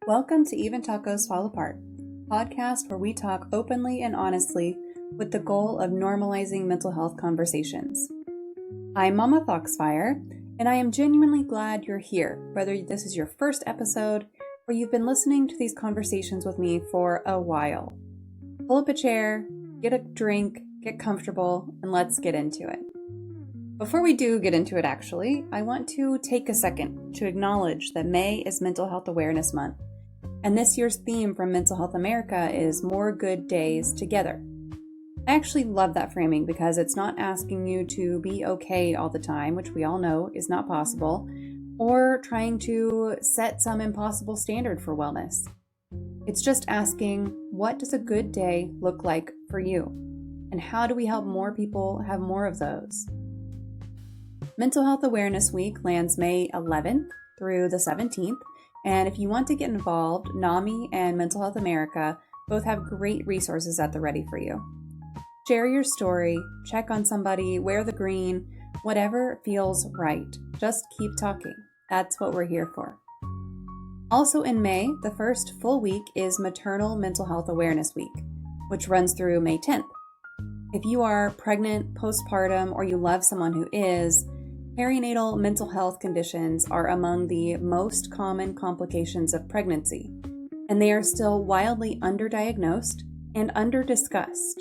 Welcome to Even Tacos Fall Apart, a podcast where we talk openly and honestly with the goal of normalizing mental health conversations. I'm MommaFoxFire, and I am genuinely glad you're here, whether this is your first episode or you've been listening to these conversations with me for a while. Pull up a chair, get a drink, get comfortable, and let's get into it. Before we do get into it, actually, I want to take a second to acknowledge that May is Mental Health Awareness Month, and this year's theme from Mental Health America is More Good Days Together. I actually love that framing because it's not asking you to be okay all the time, which we all know is not possible, or trying to set some impossible standard for wellness. It's just asking, what does a good day look like for you? And how do we help more people have more of those? Mental Health Awareness Week lands May 11th through the 17th, and if you want to get involved, NAMI and Mental Health America both have great resources at the ready for you. Share your story, check on somebody, wear the green, whatever feels right. Just keep talking. That's what we're here for. Also in May, the first full week is Maternal Mental Health Awareness Week, which runs through May 10th. If you are pregnant, postpartum, or you love someone who is, perinatal mental health conditions are among the most common complications of pregnancy, and they are still wildly underdiagnosed and underdiscussed.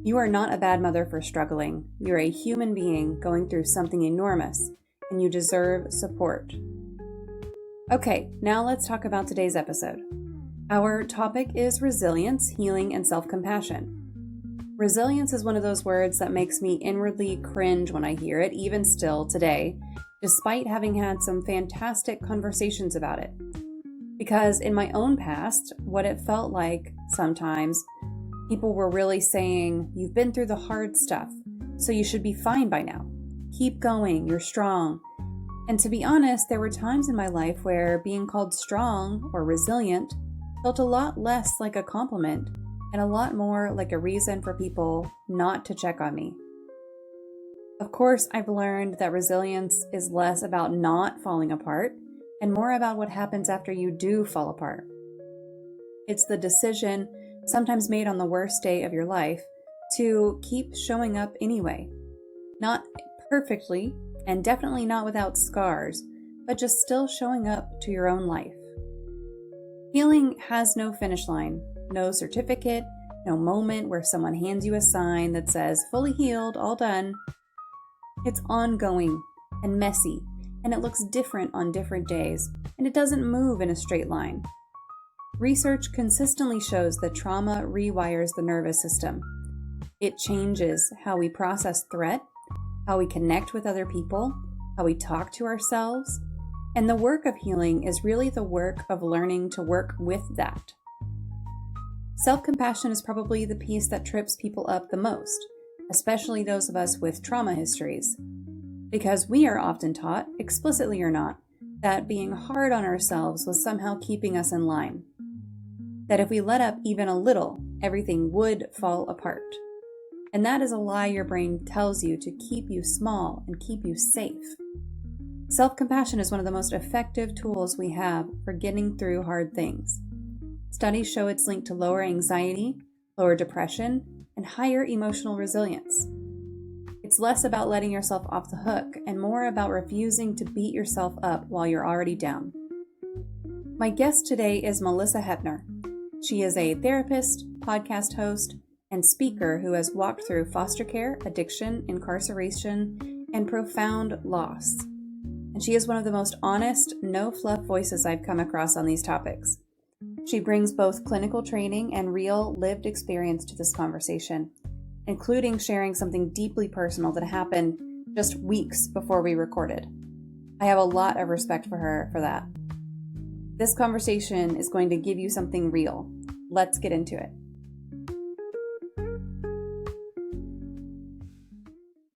You are not a bad mother for struggling. You're a human being going through something enormous, and you deserve support. Okay, now let's talk about today's episode. Our topic is resilience, healing, and self-compassion. Resilience is one of those words that makes me inwardly cringe when I hear it, even still today, despite having had some fantastic conversations about it. Because in my own past, what it felt like sometimes, people were really saying, you've been through the hard stuff, so you should be fine by now. Keep going, you're strong. And to be honest, there were times in my life where being called strong or resilient felt a lot less like a compliment and a lot more like a reason for people not to check on me. Of course, I've learned that resilience is less about not falling apart and more about what happens after you do fall apart. It's the decision, sometimes made on the worst day of your life, to keep showing up anyway. Not perfectly, and definitely not without scars, but just still showing up to your own life. Healing has no finish line. No certificate, no moment where someone hands you a sign that says, fully healed, all done. It's ongoing and messy, and it looks different on different days, and it doesn't move in a straight line. Research consistently shows that trauma rewires the nervous system. It changes how we process threat, how we connect with other people, how we talk to ourselves, and the work of healing is really the work of learning to work with that. Self-compassion is probably the piece that trips people up the most, especially those of us with trauma histories, because we are often taught, explicitly or not, that being hard on ourselves was somehow keeping us in line. That if we let up even a little, everything would fall apart. And that is a lie your brain tells you to keep you small and keep you safe. Self-compassion is one of the most effective tools we have for getting through hard things. Studies show it's linked to lower anxiety, lower depression, and higher emotional resilience. It's less about letting yourself off the hook and more about refusing to beat yourself up while you're already down. My guest today is Malisa Hepner. She is a therapist, podcast host, and speaker who has walked through foster care, addiction, incarceration, and profound loss. And she is one of the most honest, no-fluff voices I've come across on these topics. She brings both clinical training and real lived experience to this conversation, including sharing something deeply personal that happened just weeks before we recorded. I have a lot of respect for her for that. This conversation is going to give you something real. Let's get into it.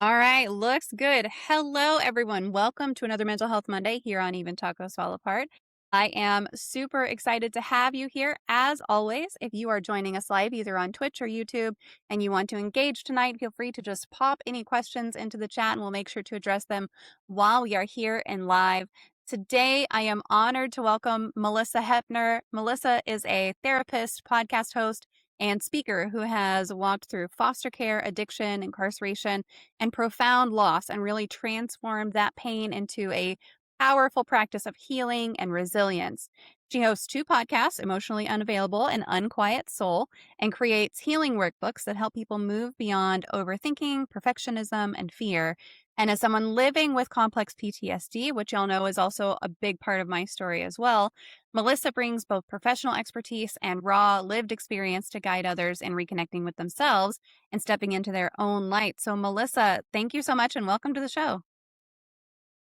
All right, looks good. Hello, everyone. Welcome to another Mental Health Monday here on Even Tacos Fall Apart. I am super excited to have you here. As always, if you are joining us live either on Twitch or YouTube and you want to engage tonight, feel free to just pop any questions into the chat and we'll make sure to address them while we are here and live. Today, I am honored to welcome Malisa Hepner. Malisa is a therapist, podcast host, and speaker who has walked through foster care, addiction, incarceration, and profound loss and really transformed that pain into a powerful practice of healing and resilience. She hosts two podcasts, Emotionally Unavailable and Unquiet Soul, and creates healing workbooks that help people move beyond overthinking, perfectionism, and fear. And as someone living with complex PTSD, which y'all know is also a big part of my story as well, Malisa brings both professional expertise and raw lived experience to guide others in reconnecting with themselves and stepping into their own light. So, Malisa, thank you so much and welcome to the show.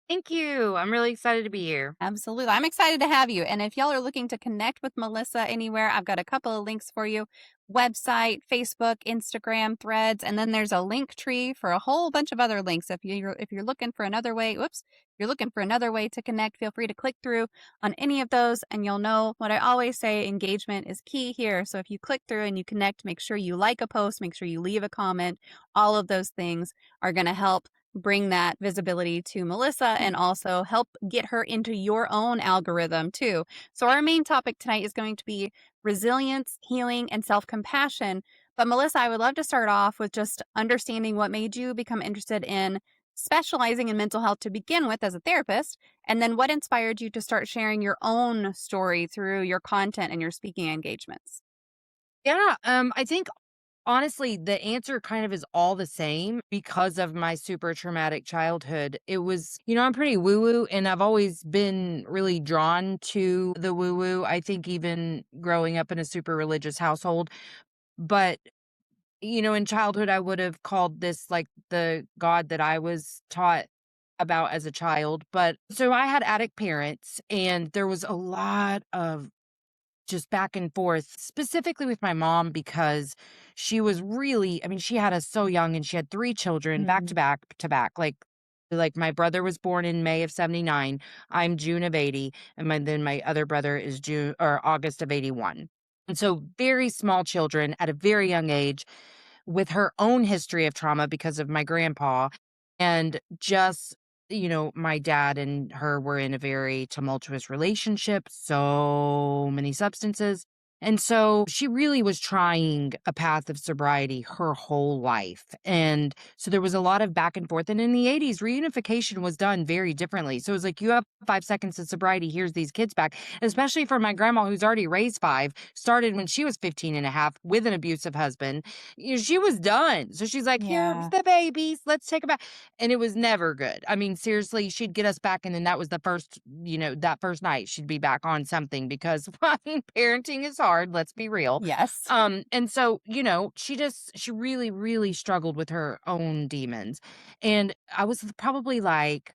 Thank you. I'm really excited to be here. Absolutely. I'm excited to have you. And if y'all are looking to connect with Malisa anywhere, I've got a couple of links for you. Website, Facebook, Instagram, Threads, and then there's a link tree for a whole bunch of other links. If you're looking for another way, you're looking for another way to connect, feel free to click through on any of those and you'll know what I always say, engagement is key here. So if you click through and you connect, make sure you like a post, make sure you leave a comment. All of those things are going to help bring that visibility to Malisa and also help get her into your own algorithm too. So our main topic tonight is going to be resilience, healing, and self-compassion. But Malisa, I would love to start off with just understanding what made you become interested in specializing in mental health to begin with as a therapist, and then what inspired you to start sharing your own story through your content and your speaking engagements. I think honestly, the answer kind of is all the same because of my super traumatic childhood. It was, I'm pretty woo woo and I've always been really drawn to the woo woo. I think even growing up in a super religious household. But, in childhood, I would have called this like the God that I was taught about as a child. But so I had addict parents and there was a lot of just back and forth, specifically with my mom because she was really I mean, she had us so young and she had 3 children back to Mm, back to back. Like my brother was born in May of '79, I'm June of '80, and my other brother is June or August of '81. And so very small children at a very young age with her own history of trauma because of my grandpa and just my dad and her were in a very tumultuous relationship, so many substances. And so she really was trying a path of sobriety her whole life. And so there was a lot of back and forth. And in the '80s, reunification was done very differently. So it was like, you have 5 seconds of sobriety. Here's these kids back. Especially for my grandma, who's already raised 5, started when she was 15 and a half with an abusive husband. She was done. So she's like, here's yeah. the babies. Let's take them back. And it was never good. I mean, seriously, she'd get us back. And then that was the first, that first night she'd be back on something because I mean, parenting is hard. Let's be real. Yes. And so, she really, really struggled with her own demons. And I was probably like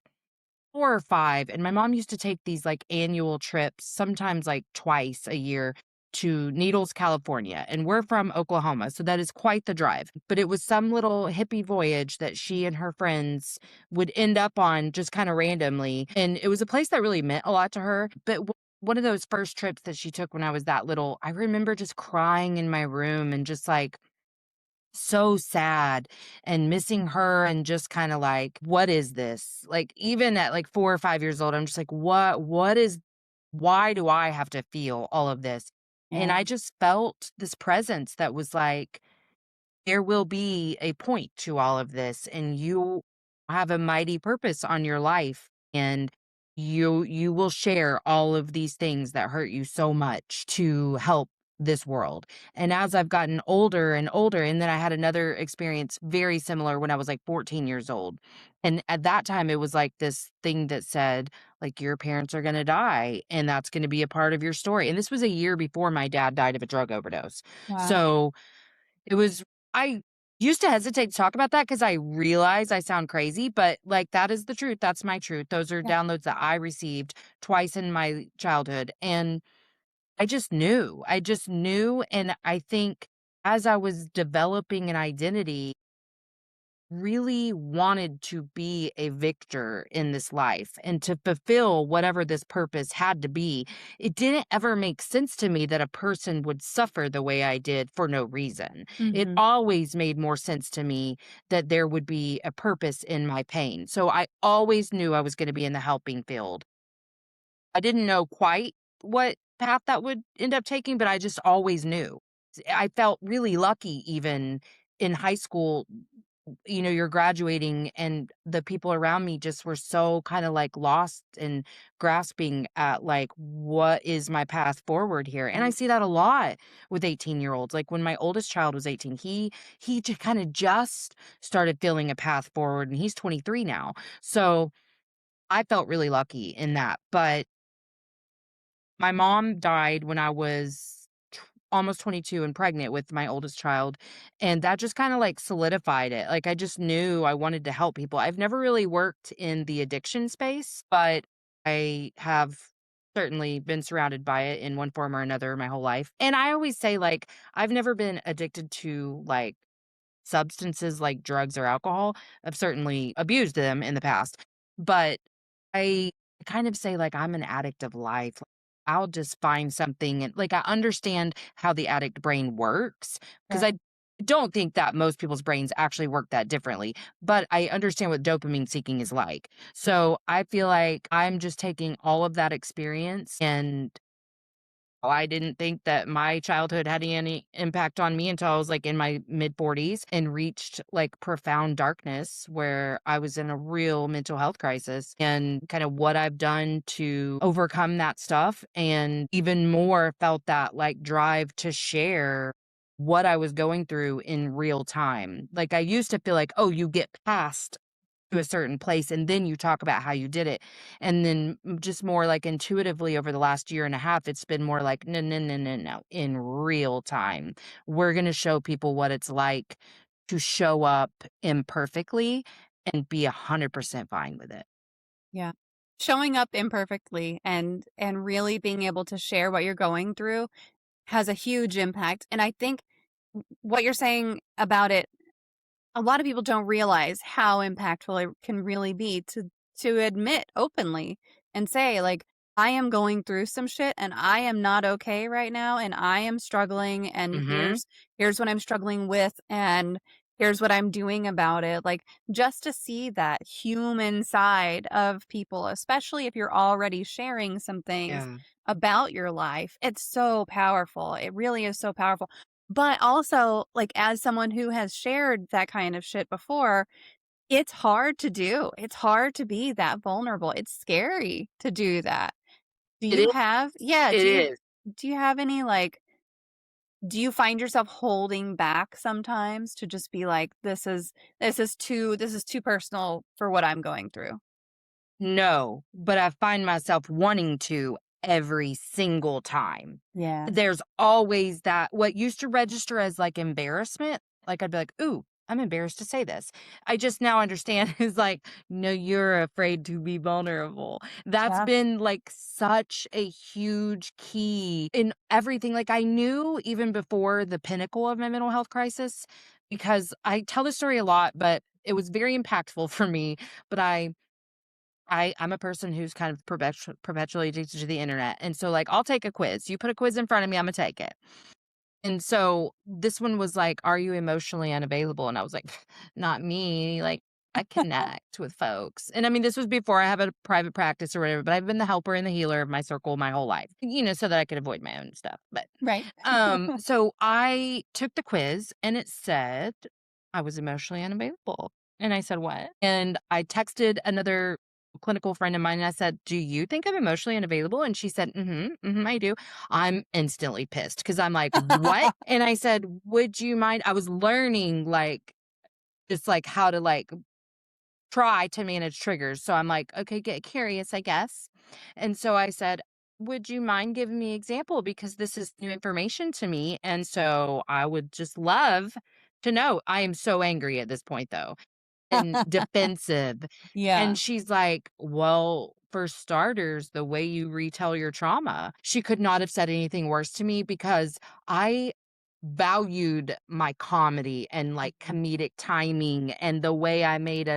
4 or 5, and my mom used to take these, like, annual trips, sometimes, like, twice a year to Needles, California, and we're from Oklahoma, so that is quite the drive, but it was some little hippie voyage that she and her friends would end up on just kinda randomly, and it was a place that really meant a lot to her, but one of those first trips that she took when I was that little, I remember just crying in my room and just, like, so sad and missing her and just kinda like, "What is this?" Like, even at, like, 4 or 5 years old, I'm just like, What is why do I have to feel all of this?" And Yeah. I just felt this presence that was like, there will be a point to all of this, and you have a mighty purpose on your life, and you will share all of these things that hurt you so much to help this world. And as I've gotten older and older, and then I had another experience very similar when I was like 14 years old. And at that time it was like this thing that said, like, your parents are going to die and that's going to be a part of your story. And this was a year before my dad died of a drug overdose. Wow. So it was I used to hesitate to talk about that because I realize I sound crazy, but, like, that is the truth, that's my truth. Those are Yeah. downloads that I received twice in my childhood, and I just knew, and I think as I was developing an identity really wanted to be a victor in this life and to fulfill whatever this purpose had to be. It didn't ever make sense to me that a person would suffer the way I did for no reason. It Mhm. always made more sense to me that there would be a purpose in my pain. So I always knew I was going to be in the helping field. I didn't know quite what path that would end up taking, but I just always knew. I felt really lucky even in high school. You're graduating and the people around me just were so kind of like lost and grasping at like, what is my path forward here? And I Right. see that a lot with 18-year-olds. Like when my oldest child was 18, he kind of just started feeling a path forward and he's 23 now. So I felt really lucky in that. But my mom died when I was almost 22 and pregnant with my oldest child, and that just kinda, like, solidified it. Like, I just knew I wanted to help people. I've never really worked in the addiction space, but I have certainly been surrounded by it in one form or another my whole life, and I always say, like, I've never been addicted to, like, substances like drugs or alcohol. I've certainly abused them in the past, but I kind of say, like, I'm an addict of life. I'll just find something and, like, I understand how the addict brain works because Sure. I don't think that most people's brains actually work that differently, but I understand what dopamine seeking is like. So, I feel like I'm just taking all of that experience and I didn't think that my childhood had any impact on me until I was, like, in my mid-40s and reached, like, profound darkness where I was in a real mental health crisis, and kind of what I've done to overcome that stuff, and even more felt that, like, drive to share what I was going through in real time. Like, I used to feel like, "Oh, you get past to a certain place, and then you talk about how you did it." And then just more like intuitively over the last year and a half, it's been more like, no, no, no, no, no, in real time. We're going to show people what it's like to show up imperfectly and be 100% fine with it. Yeah. Showing up imperfectly and really being able to share what you're going through has a huge impact. And I think what you're saying about it, a lot of people don't realize how impactful it can really be to admit openly and say, like, I am going through some shit and I am not okay right now and I am struggling and Mhm. here's what I'm struggling with and here's what I'm doing about it. Like, just to see that human side of people, especially if you're already sharing some things Yeah. about your life, it's so powerful. It really is so powerful. But also, like, as someone who has shared that kind of shit before, it's hard to do. It's hard to be that vulnerable. It's scary to do that. Do It you is. have yeah, It is. do you have any, like do you find yourself holding back sometimes to just be like, this is too personal for what I'm going through?" No, but I find myself wanting to every single time. Yeah. There's always that what used to register as, like, embarrassment, like, I'd be like, "Ooh, I'm embarrassed to say this." I just now understand is like, "No, you're afraid to be vulnerable." That's Yeah. been, like, such a huge key in everything. Like, I knew even before the pinnacle of my mental health crisis, because I tell this story a lot, but it was very impactful for me, but I'm a person who's kind of perpetually addicted to the internet, and so, like, I'll take a quiz. You put a quiz in front of me, Imma take it. And so, this one was like, "Are you emotionally unavailable?" And I was like, "Not me." Like, I connect with folks. And I mean, this was before I have a private practice or whatever, but I've been the helper and the healer of my circle my whole life, so that I could avoid my own stuff. But, Right. so I took the quiz and it said I was emotionally unavailable. And I said, "What?" And I texted another clinical friend of mine and I said, "Do you think I'm emotionally unavailable?" And she said, "Mhm, mhm, I do." I'm instantly pissed because I'm like, "What?" And I said, "Would you mind?" I was learning like just like how to like try to manage triggers. So I'm like, "Okay, get curious, I guess." And so I said, "Would you mind giving me an example because this is new information to me and so I would just love to know." I am so angry at this point though and defensive. Yeah. And she's like, "Well, for starters, the way you retell your trauma." She could not have said anything worse to me because I valued my comedy and like Mhm. comedic timing and the way I made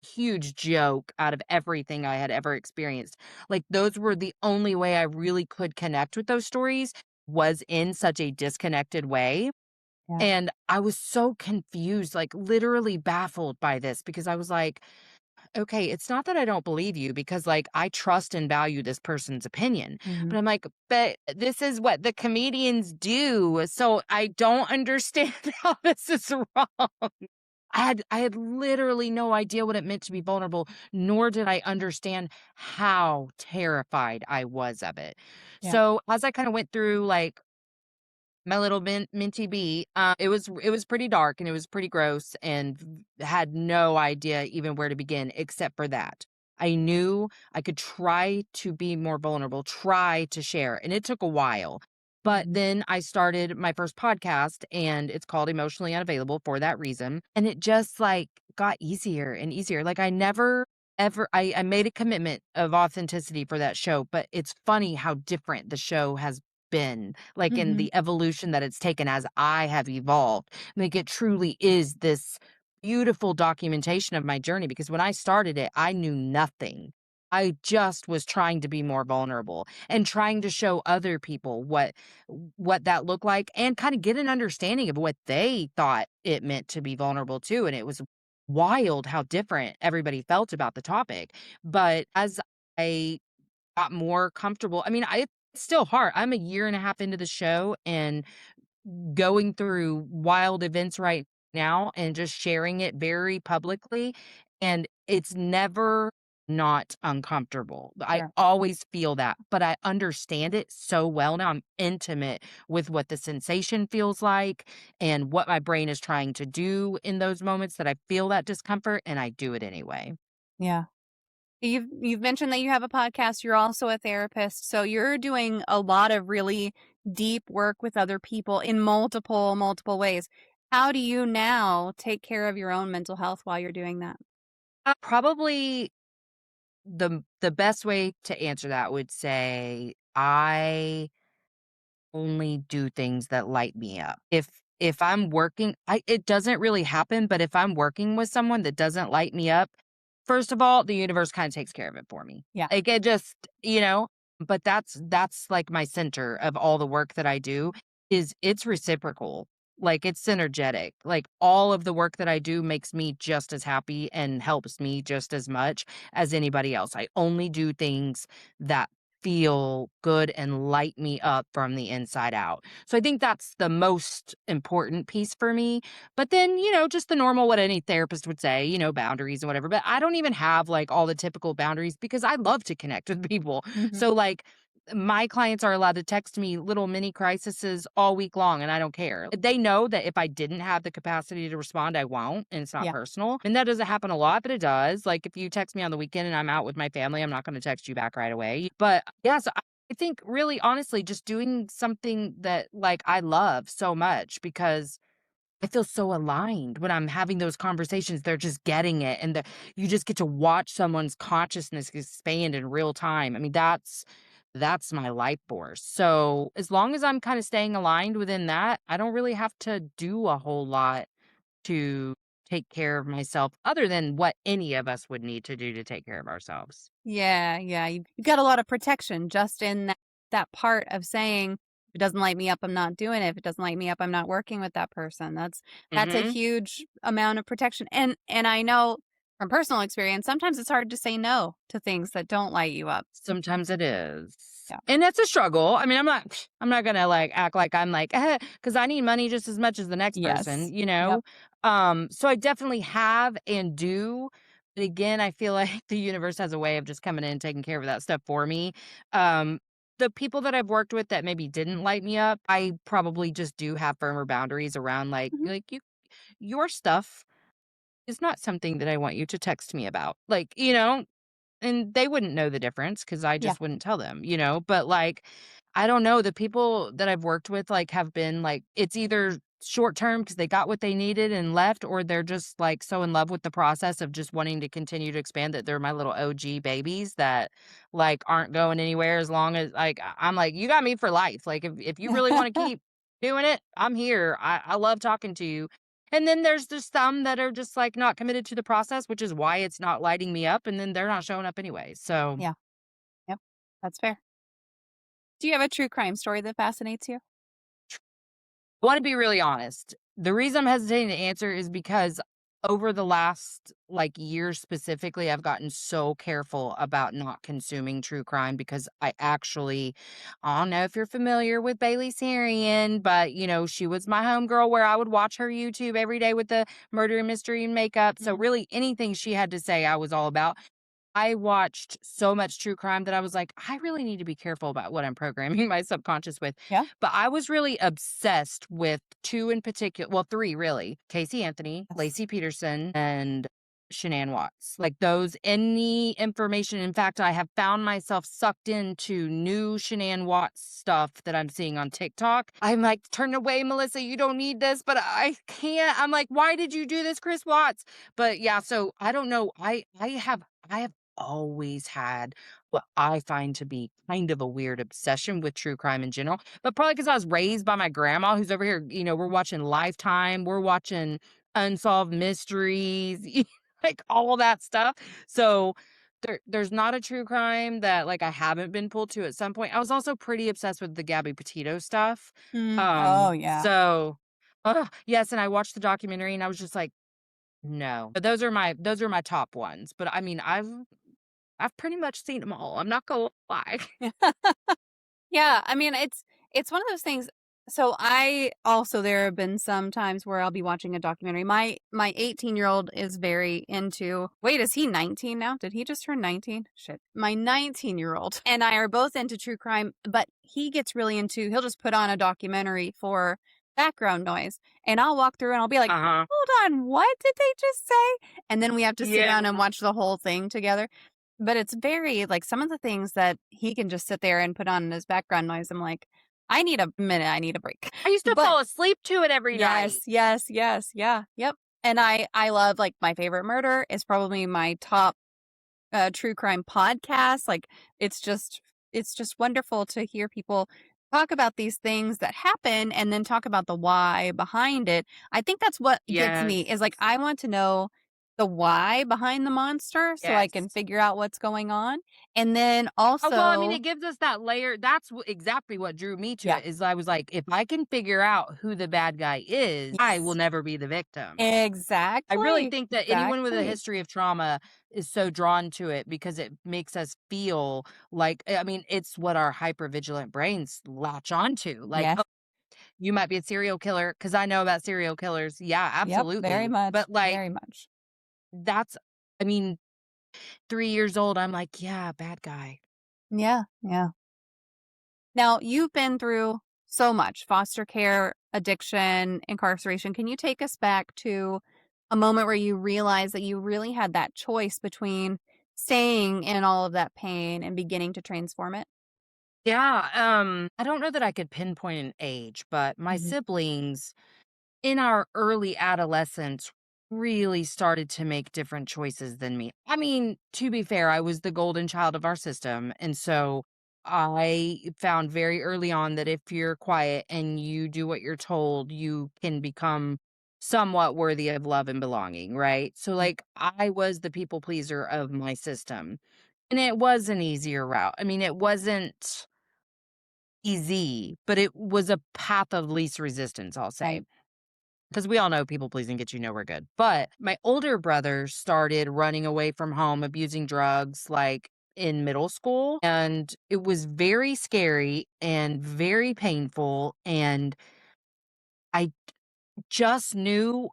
huge joke out of everything I had ever experienced. Like those were the only way I really could connect with those stories was in such a disconnected way. Yeah. And I was so confused, like, literally baffled by this because I was like, okay, it's not that I don't believe you because, like, I trust and value this person's opinion. Mhm. But I'm like, but this is what the comedians do. So I don't understand how this is wrong. I had literally no idea what it meant to be vulnerable, nor did I understand how terrified I was of it. Yeah. So as I kind of went through like my little minty bee, it was pretty dark and it was pretty gross and had no idea even where to begin except for that. I knew I could try to be more vulnerable, try to share, and it took a while. But Mhm. then I started my first podcast and it's called Emotionally Unavailable for that reason. And it just like got easier and easier. Like I never ever I made a commitment of authenticity for that show, but it's funny how different the show has been, like, in Mhm. the evolution that it's taken as I have evolved. Like, it truly is this beautiful documentation of my journey because when I started it, I knew nothing. I just was trying to be more vulnerable and trying to show other people what that looked like and kind of get an understanding of what they thought it meant to be vulnerable too. And it was wild how different everybody felt about the topic. But as I got more comfortable. I mean, it's still hard. I'm a year and a half into the show and going through wild events right now and just sharing it very publicly. And it's never not uncomfortable. I Sure. always feel that, but I understand it so well now. I'm intimate with what the sensation feels like and what my brain is trying to do in those moments that I feel that discomfort, and I do it anyway. Yeah. You've mentioned that you have a podcast, you're also a therapist, so you're doing a lot of really deep work with other people in multiple ways. How do you now take care of your own mental health while you're doing that? Probably the best way to answer that would say I only do things that light me up. If I'm working, it doesn't really happen, but if I'm working with someone that doesn't light me up, first of all, the universe kind of takes care of it for me. Yeah. Like it just, but that's like my center of all the work that I do is it's reciprocal. Like it's synergetic. Like all of the work that I do makes me just as happy and helps me just as much as anybody else. I only do things that feel good and light me up from the inside out. So I think that's the most important piece for me. But then, just the normal what any therapist would say, boundaries and whatever. But I don't even have like all the typical boundaries because I love to connect with people. Mhm. So like my clients are allowed to text me little mini crises all week long and I don't care. They know that if I didn't have the capacity to respond, I won't and it's not Yeah. personal. And that doesn't happen a lot, but it does. Like if you text me on the weekend and I'm out with my family, I'm not going to text you back right away. But yeah, so I think really honestly just doing something that like I love so much because I feel so aligned when I'm having those conversations. They're just getting it and you just get to watch someone's consciousness expand in real time. I mean, that's my life force. So, as long as I'm kind of staying aligned within that, I don't really have to do a whole lot to take care of myself other than what any of us would need to do to take care of ourselves. Yeah, yeah. You've got a lot of protection just in that part of saying, "If it doesn't light me up, I'm not doing it. If it doesn't light me up, I'm not working with that person." That's a Mhm. huge amount of protection. And I know from personal experience, sometimes it's hard to say no to things that don't light you up. Sometimes it is. Yeah. And that's a struggle. I mean, I'm not gonna like act like I'm like, because I need money just as much as the next Yes. person. Yep. So I definitely have and do. But again, I feel like the universe has a way of just coming in and taking care of that stuff for me. Um, the people that I've worked with that maybe didn't light me up, I probably just do have firmer boundaries around Mhm. like your stuff is not something that I want you to text me about. Like, and they wouldn't know the difference because I Yeah. just wouldn't tell them. But, like, I don't know, the people that I've worked with, like, have been, like it's either short term because they got what they needed and left, or they're just, like, so in love with the process of just wanting to continue to expand that they're my little OG babies that, like, aren't going anywhere as long as like, I'm like, "You got me for life." Like, if you really wanna keep doing it, I'm here. I love talking to you. And then there's just some that are just, like, not committed to the process, which is why it's not lighting me up, and then they're not showing up anyway, so Yeah. Yep. That's fair. Do you have a true crime story that fascinates you? I wanna be really honest. The reason I'm hesitating to answer is because over the last, like, year specifically, I've gotten so careful about not consuming true crime because I don't know if you're familiar with Bailey Sarian, but, she was my homegirl where I would watch her YouTube every day with the murder mystery and makeup. So Mhm. really anything she had to say, I was all about. I watched so much true crime that I was like, I really need to be careful about what I'm programming my subconscious with. Yeah. But I was really obsessed with two in particular, well, three really: Casey Anthony, Yes. Lacey Peterson, and Shanann Watts. Like those, any information. In fact, I have found myself sucked into new Shanann Watts stuff that I'm seeing on TikTok. I'm like, turn away, Melissa. You don't need this, but I can't. I'm like, why did you do this, Chris Watts? But yeah, so I don't know. I have always had what I find to be kind of a weird obsession with true crime in general, but probably because I was raised by my grandma who's over here, we're watching Lifetime, we're watching Unsolved Mysteries, like all that stuff. So there's not a true crime that like I haven't been pulled to at some point. I was also pretty obsessed with the Gabby Petito stuff. Oh, yeah. So yes, and I watched the documentary and I was just like, no. But those are my top ones. But I mean, I've pretty much seen them all. I'm not gonna lie. Yeah, I mean, it's one of those things. So I also there have been some times where I'll be watching a documentary. My 18-year-old is very into. Wait, is he 19 now? Did he just turn 19? Shit. My 19-year-old and I are both into true crime, but he gets really into. He'll just put on a documentary for background noise, and I'll walk through and I'll be like, Uh-huh. "Hold on, what did they just say?" And then we have to sit Yeah. down and watch the whole thing together. But it's very like, some of the things that he can just sit there and put on as background noise, I'm like, "I need a minute, I need a break." I used to But fall asleep to it every yes, night. yes, yes, yeah, yep. And I love, like, my favorite murder is probably my top true crime podcast. Like, it's just it's just wonderful to hear people talk about these things that happen and then talk about the why behind it. I think that's what gets Yes. me is like, I want to know the why behind the monster so I can Yes. figure out what's going on. And then Oh, well, I mean, also, it gives us that layer. That's exactly what drew me to yeah, it. Is I was like, if I can figure out who the bad guy is, I will yes, never be the victim. I really exactly, think that anyone with a exactly. history of trauma is so drawn to it because it makes us feel like, I mean, it's what our hypervigilant brains latch onto. Like, Yes, oh, you might be a serial killer because I know about serial killers. Yeah, yep, very absolutely. much, But like, very much. that's, I mean, 3 years old, I'm like, yeah, bad guy. Yeah, yeah. Now, you've been through so much foster care, addiction, incarceration. Can you take us back to a moment where you realized that you really had that choice between staying in all of that pain and beginning to transform it? Yeah. I don't know that I could pinpoint an age, but my Mhm. siblings in our early adolescence really started to make different choices than me. I mean, to be fair, I was the golden child of our system. And so I found very early on that if you're quiet and you do what you're told, you can become somewhat worthy of love and belonging, right? So, Mm. like, I was the people pleaser of my system. And it was an easier route. I mean, it wasn't easy, but it was a path of least resistance, I'll say. Right. Because we all know people pleasing gets you nowhere good. But my older brother started running away from home, abusing drugs like in middle school. And it was very scary and very painful. And I just knew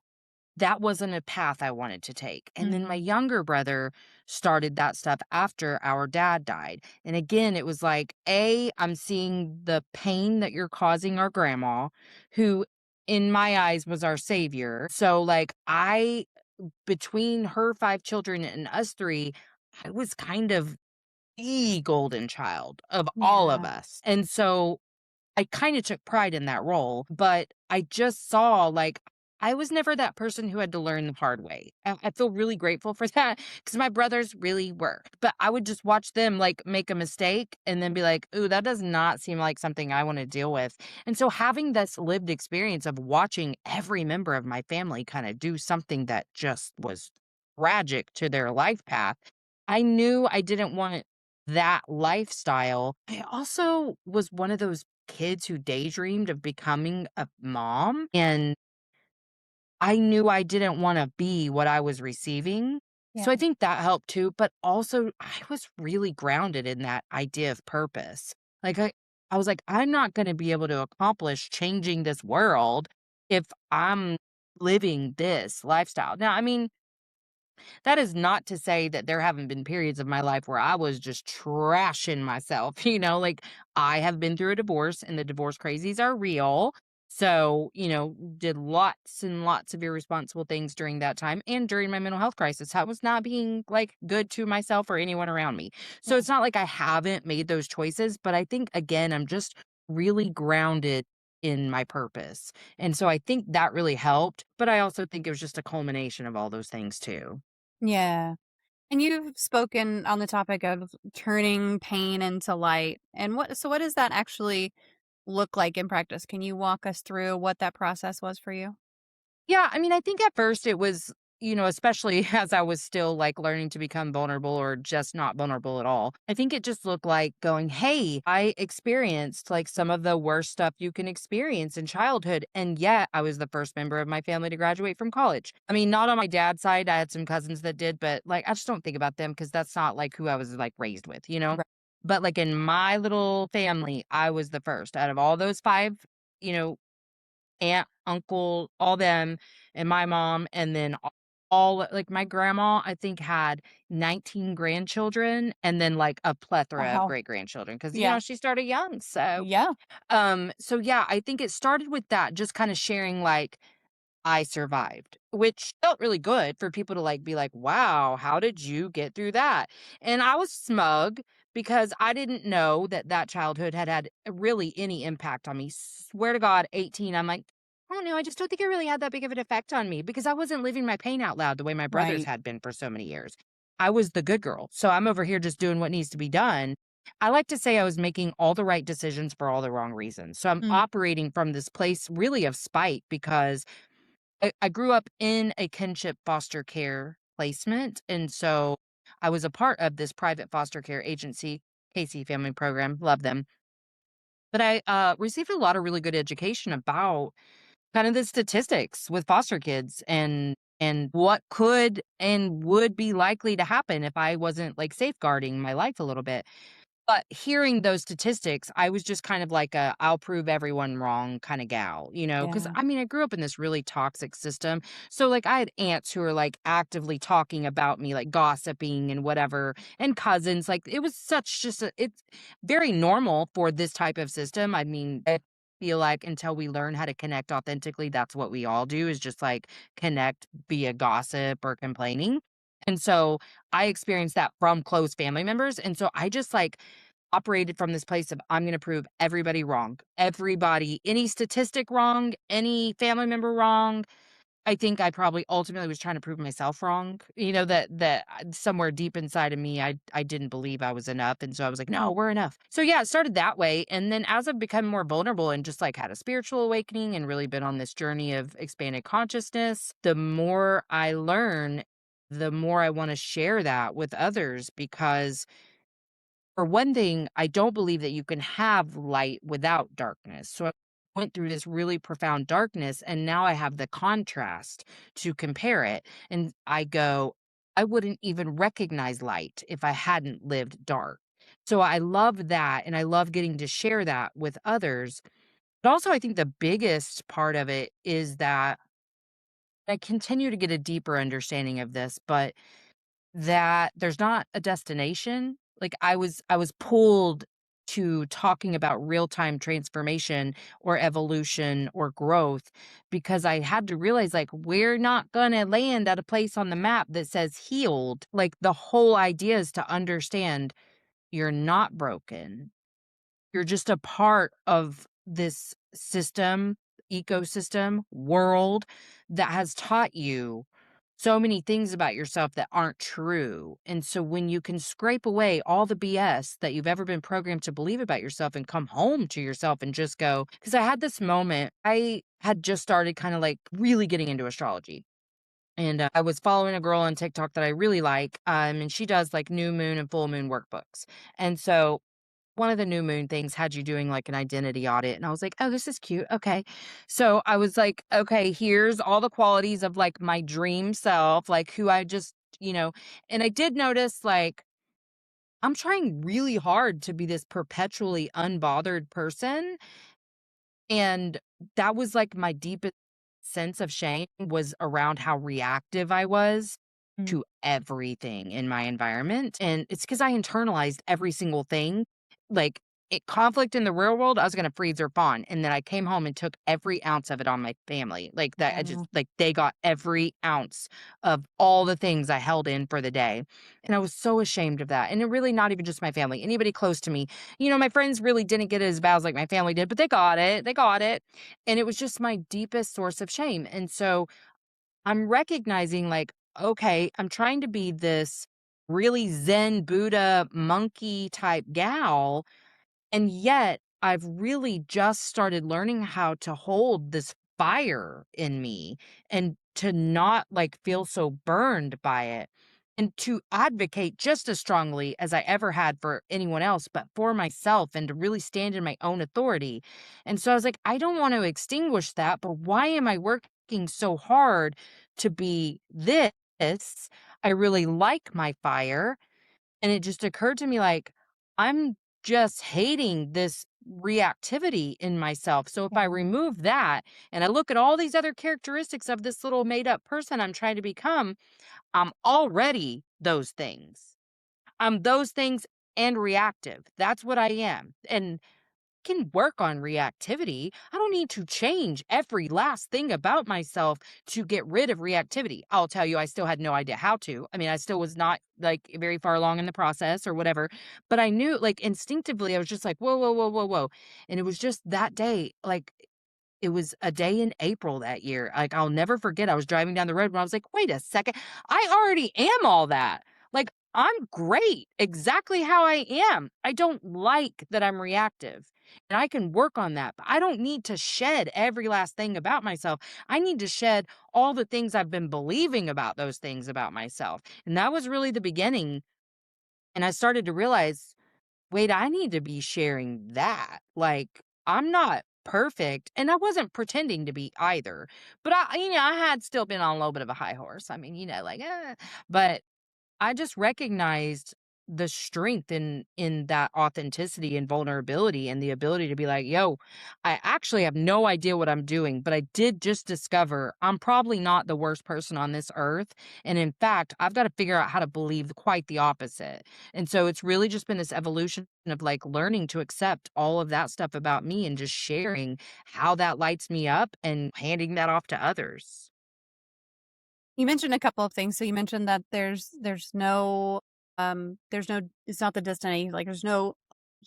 that wasn't a path I wanted to take. And then my Mhm. younger brother started that stuff after our dad died. And again, it was like, I'm seeing the pain that you're causing our grandma, who in my eyes was our savior. So, like, between her five children and us three, I was kind of the golden child of all of Yeah. us. And so I kinda took pride in that role, but I just saw, like, I was never that person who had to learn the hard way. I feel really grateful for that because my brothers really were, but I would just watch them, like, make a mistake and then be like, "Ooh, that does not seem like something I wanna deal with." And so having this lived experience of watching every member of my family kinda do something that just was tragic to their life path, I knew I didn't want that lifestyle. I also was one of those kids who daydreamed of becoming a mom, and I knew I didn't wanna be what I was receiving. So I Yeah. think that helped too, but also I was really grounded in that idea of purpose. Like, I was like, "I'm not gonna be able to accomplish changing this world if I'm living this lifestyle." Now, I mean, that is not to say that there haven't been periods of my life where I was just trashing myself, like, I have been through a divorce, and the divorce crazies are real. So, did lots and lots of irresponsible things during that time and during my mental health crisis. I was not being, like, good to myself or anyone around me. So, Yeah. it's not like I haven't made those choices, but I think, again, I'm just really grounded in my purpose. And so I think that really helped, but I also think it was just a culmination of all those things too. Yeah. And you've spoken on the topic of turning pain into light. And what does that actually look like in practice? Can you walk us through what that process was for you? Yeah, I mean, I think at first it was, especially as I was still like learning to become vulnerable or just not vulnerable at all. I think it just looked like going, "Hey, I experienced like some of the worst stuff you can experience in childhood." And yet I was the first member of my family to graduate from college. I mean, not on my dad's side. I had some cousins that did, but like I just don't think about them because that's not like who I was like raised with. Right. But like in my little family, I was the first out of all those five, you know, aunt, uncle, all them, and my mom, and then all like, my grandma, I think, had 19 grandchildren and then, like, a plethora of Wow. great-grandchildren because Yeah. she started young, so, Yeah. yeah, I think it started with that, just kinda sharing, like, I survived, which felt really good for people to, like, be like, "Wow, how did you get through that?" And I was smug because I didn't know that that childhood had had really any impact on me. Swear to God, 18, I'm like, "I don't know, I just don't think it really had that big of an effect on me," because I wasn't living my pain out loud the way my brothers Right. had been for so many years. I was the good girl, so I'm over here just doing what needs to be done. I like to say I was making all the right decisions for all the wrong reasons. So I'm Mm. operating from this place really of spite because I grew up in a kinship foster care placement, and so I was a part of this private foster care agency, Casey Family Program, love them. But I, received a lot of really good education about kind of the statistics with foster kids and what could and would be likely to happen if I wasn't, like, safeguarding my life a little bit. But hearing those statistics, I was just kind of like a "I'll prove everyone wrong" kinda gal, because Yeah. I mean, I grew up in this really toxic system. So, like, I had aunts who were, like, actively talking about me, like, gossiping and whatever, and cousins, like, it was such just a it's very normal for this type of system. I mean, I feel like until we learn how to connect authentically, that's what we all do is just, like, connect via gossip or complaining. And so, I experienced that from close family members, and so I just, like, operated from this place of I'm gonna prove everybody wrong. Everybody, any statistic wrong, any family member wrong. I think I probably ultimately was trying to prove myself wrong. Somewhere deep inside of me, I didn't believe I was enough, and so I was like, "No, we're enough." So yeah, it started that way, and then as I've become more vulnerable and just like had a spiritual awakening and really been on this journey of expanded consciousness, the more I learn, the more I want to share that with others because for one thing, I don't believe that you can have light without darkness. So I went through this really profound darkness, and now I have the contrast to compare it. And I go, I wouldn't even recognize light if I hadn't lived dark. So I love that. And I love getting to share that with others. But also, I think the biggest part of it is that I continue to get a deeper understanding of this, but that there's not a destination. Like, I was pulled to talking about real-time transformation or evolution or growth because I had to realize, like, we're not gonna land at a place on the map that says healed. Like, the whole idea is to understand you're not broken. You're just a part of this system, ecosystem, world that has taught you so many things about yourself that aren't true. And so when you can scrape away all the BS that you've ever been programmed to believe about yourself and come home to yourself and just go, because I had this moment, I had just started kind of like really getting into astrology. And I was following a girl on TikTok that I really like. And she does like new moon and full moon workbooks. And so one of the new moon things had you doing like an identity audit. And I was like, oh, this is cute. Okay. So I was like, okay, here's all the qualities of like my dream self, like who I just, and I did notice like I'm trying really hard to be this perpetually unbothered person. And that was like my deepest sense of shame was around how reactive I was Mm. to everything in my environment. And it's because I internalized every single thing. Like conflict in the real world, I was going to freeze or fawn. And then I came home and took every ounce of it on my family. Like that, I just, Oh, like, they got every ounce of all the things I held in for the day. And I was so ashamed of that. And it really not even just my family, anybody close to me. My friends really didn't get it as bad as like my family did, but they got it. They got it. And it was just my deepest source of shame. And so I'm recognizing like, okay, I'm trying to be this really Zen Buddha monkey type gal, and yet, I've really just started learning how to hold this fire in me and to not like feel so burned by it and to advocate just as strongly as I ever had for anyone else, but for myself and to really stand in my own authority. And so I was like, I don't want to extinguish that, but why am I working so hard to be this? I really like my fire. And it just occurred to me like, I'm just hating this reactivity in myself. So if I yeah. remove that and I look at all these other characteristics of this little made up person I'm trying to become, I'm already those things. I'm those things and reactive. That's what I am. And can work on reactivity. I don't need to change every last thing about myself to get rid of reactivity. I'll tell you, I still had no idea how to. I mean, I still was not like very far along in the process or whatever, but I knew like instinctively, I was just like, whoa, whoa, whoa, whoa, whoa. And it was just that day, like it was a day in April that year. Like, I'll never forget, I was driving down the road and I was like, "Wait a second, I already am all that. Like, I'm great exactly how I am. I don't like that I'm reactive, and I can work on that, but I don't need to shed every last thing about myself. I need to shed all the things I've been believing about those things about myself." And that was really the beginning, and I started to realize, wait, I need to be sharing that. Like, I'm not perfect. And I wasn't pretending to be either. But I had still been on a little bit of a high horse. I mean, like, but I just recognized the strength in that authenticity and vulnerability and the ability to be like, yo, I actually have no idea what I'm doing, but I did just discover I'm probably not the worst person on this earth. And in fact, I've got to figure out how to believe quite the opposite. And so it's really just been this evolution of like learning to accept all of that stuff about me and just sharing how that lights me up and handing that off to others. You mentioned a couple of things. So you mentioned that there's no it's not the destiny. Like there's no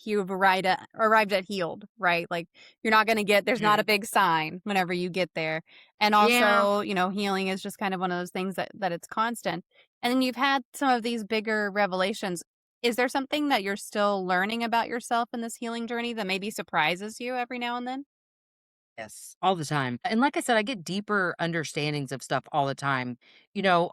you've arrived at healed, right? Like you're not gonna get there's not a Mhm. big sign whenever you get there. And Yeah. also, healing is just kind of one of those things that it's constant. And then you've had some of these bigger revelations. Is there something that you're still learning about yourself in this healing journey that maybe surprises you every now and then? Yes, all the time. And like I said, I get deeper understandings of stuff all the time.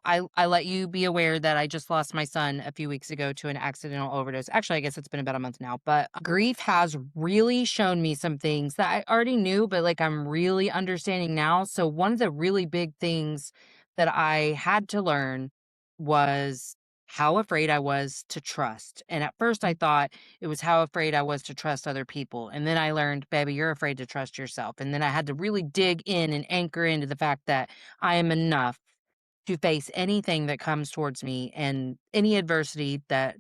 I let you be aware that I just lost my son a few weeks ago to an accidental overdose. Actually, I guess it's been about a month now, but grief has really shown me some things that I already knew, but like I'm really understanding now. So one of the really big things that I had to learn was how afraid I was to trust. And at first I thought it was how afraid I was to trust other people. And then I learned, baby, you're afraid to trust yourself. And then I had to really dig in and anchor into the fact that I am enough to face anything that comes towards me and any adversity that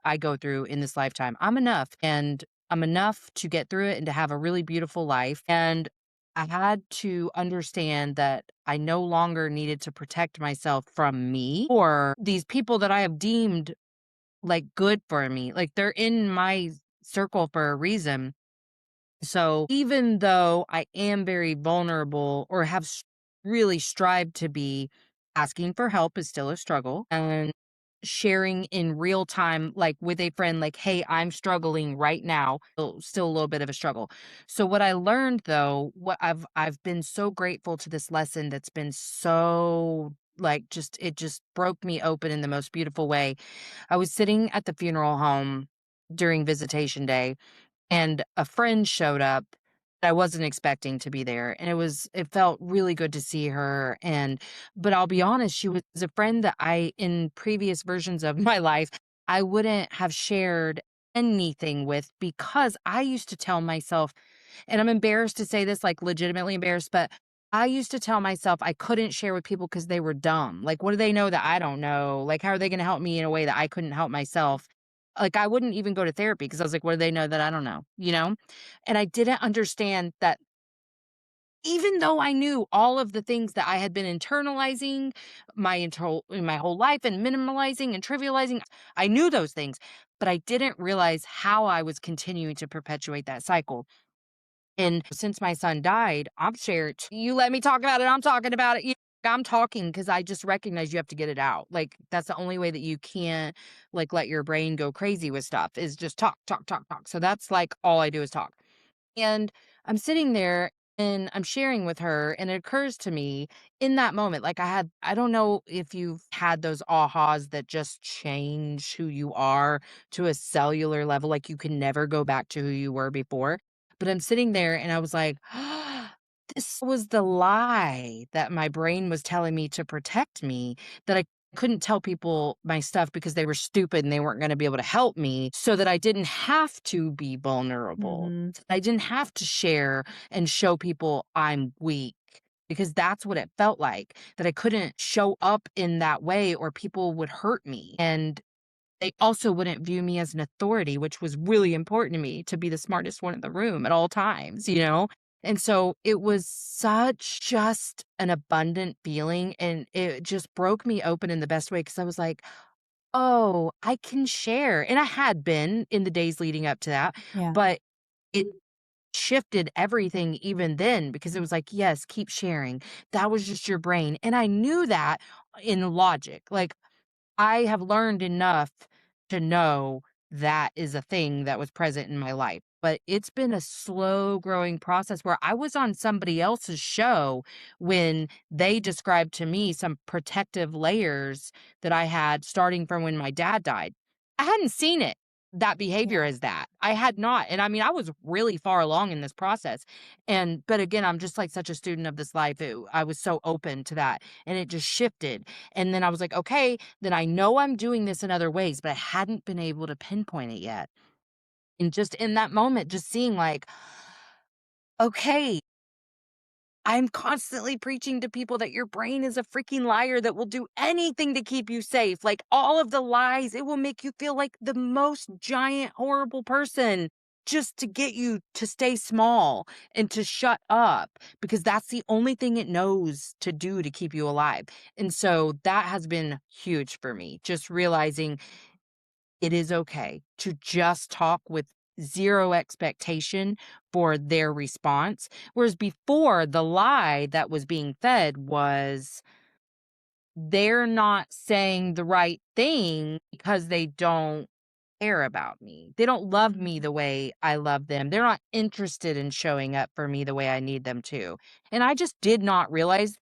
I go through in this lifetime. I'm enough and I'm enough to get through it and to have a really beautiful life. And I had to understand that I no longer needed to protect myself from me or these people that I have deemed like, good for me. Like, they're in my circle for a reason. So, even though I am very vulnerable or have really strived to be, asking for help is still a struggle. And sharing in real time, like with a friend, like, hey, I'm struggling right now, still a little bit of a struggle. So, what I learned though, what I've been so grateful to this lesson that's been so like it just broke me open in the most beautiful way. I was sitting at the funeral home during visitation day, and a friend showed up that I wasn't expecting to be there, and it felt really good to see her. And but I'll be honest, she was a friend that I, in previous versions of my life, I wouldn't have shared anything with, because I used to tell myself, and I'm embarrassed to say this, like legitimately embarrassed, but I used to tell myself I couldn't share with people because they were dumb. Like, what do they know that I don't know? Like, how are they going to help me in a way that I couldn't help myself? Like, I wouldn't even go to therapy because I was like, what do they know that I don't know? You know? And I didn't understand that even though I knew all of the things that I had been internalizing my whole life and minimalizing and trivializing, I knew those things, but I didn't realize how I was continuing to perpetuate that cycle. And since my son died, I've shared, you let me talk about it, I'm talking about it. I'm talking because I just recognize you have to get it out. Like, that's the only way that you can't, like, let your brain go crazy with stuff, is just talk, talk, talk, talk. So that's like all I do is talk. And I'm sitting there and I'm sharing with her, and it occurs to me in that moment, like, I don't know if you've had those ahas that just change who you are to a cellular level, like you can never go back to who you were before. But I'm sitting there and I was like, this was the lie that my brain was telling me to protect me, that I couldn't tell people my stuff because they were stupid and they weren't going to be able to help me, so that I didn't have to be vulnerable. Mhm. I didn't have to share and show people I'm weak, because that's what it felt like, that I couldn't show up in that way or people would hurt me. And they also wouldn't view me as an authority, which was really important to me, to be the smartest one in the room at all times, you know? And so it was such just an abundant feeling, and it just broke me open in the best way, because I was like, "Oh, I can share." And I had been in the days leading up to that, Yeah. but it shifted everything even then, because it was like, "Yes, keep sharing." That was just your brain. And I knew that in logic. Like, I have learned enough to know that is a thing that was present in my life. But it's been a slow growing process where I was on somebody else's show when they described to me some protective layers that I had starting from when my dad died. I hadn't seen it, that behavior, Yeah. as that. I had not. And I mean, I was really far along in this process. But again, I'm just like such a student of this life. I was so open to that, and it just shifted. And then I was like, okay, then I know I'm doing this in other ways, but I hadn't been able to pinpoint it yet. And just in that moment, just seeing like, okay, I'm constantly preaching to people that your brain is a freaking liar that will do anything to keep you safe. Like, all of the lies, it will make you feel like the most giant, horrible person just to get you to stay small and to shut up, because that's the only thing it knows to do to keep you alive. And so that has been huge for me, just realizing it is okay to just talk with zero expectation for their response. Whereas before, the lie that was being fed was, they're not saying the right thing because they don't care about me. They don't love me Mhm. the way I love them. They're not interested in showing up for me the way I need them to. And I just did not realize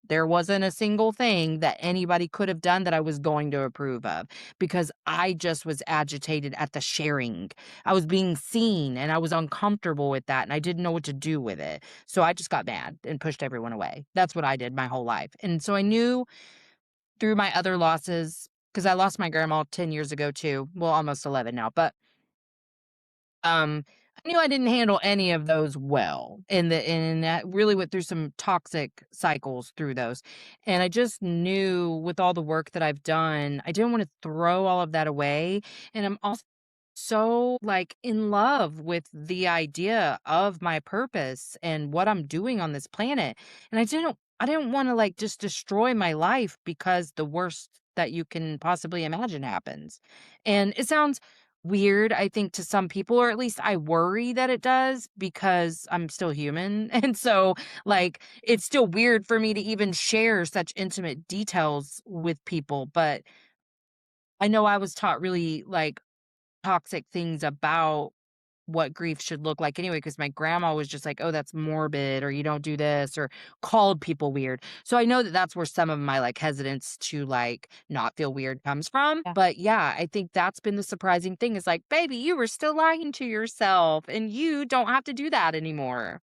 there wasn't a single thing that anybody could have done that I was going to approve of, because I just was agitated at the sharing. I was being seen and I was uncomfortable with that, and I didn't know what to do with it. So I just got mad and pushed everyone away. That's what I did my whole life. And so I knew through my other losses, because I lost my grandma 10 years ago too. Well, almost 11 now, but um, I knew I didn't handle any of those well, and that really went through some toxic cycles through those. And I just knew, with all the work that I've done, I didn't want to throw all of that away. And I'm also so, like, in love with the idea of my purpose and what I'm doing on this planet. And I didn't want to, like, just destroy my life because the worst that you can possibly imagine happens. And it sounds weird, I think, to some people, or at least I worry that it does, because I'm still human. And so, like, it's still weird for me to even share such intimate details with people. But I know I was taught really, like, toxic things about what grief should look like anyway, because my grandma was just like, "Oh, that's morbid," or "You don't do this," or called people weird. So I know that that's where some of my, like, hesitance to, like, not feel weird comes from. Yeah. But yeah, I think that's been the surprising thing is like, "Baby, you were still lying to yourself, and you don't have to do that anymore."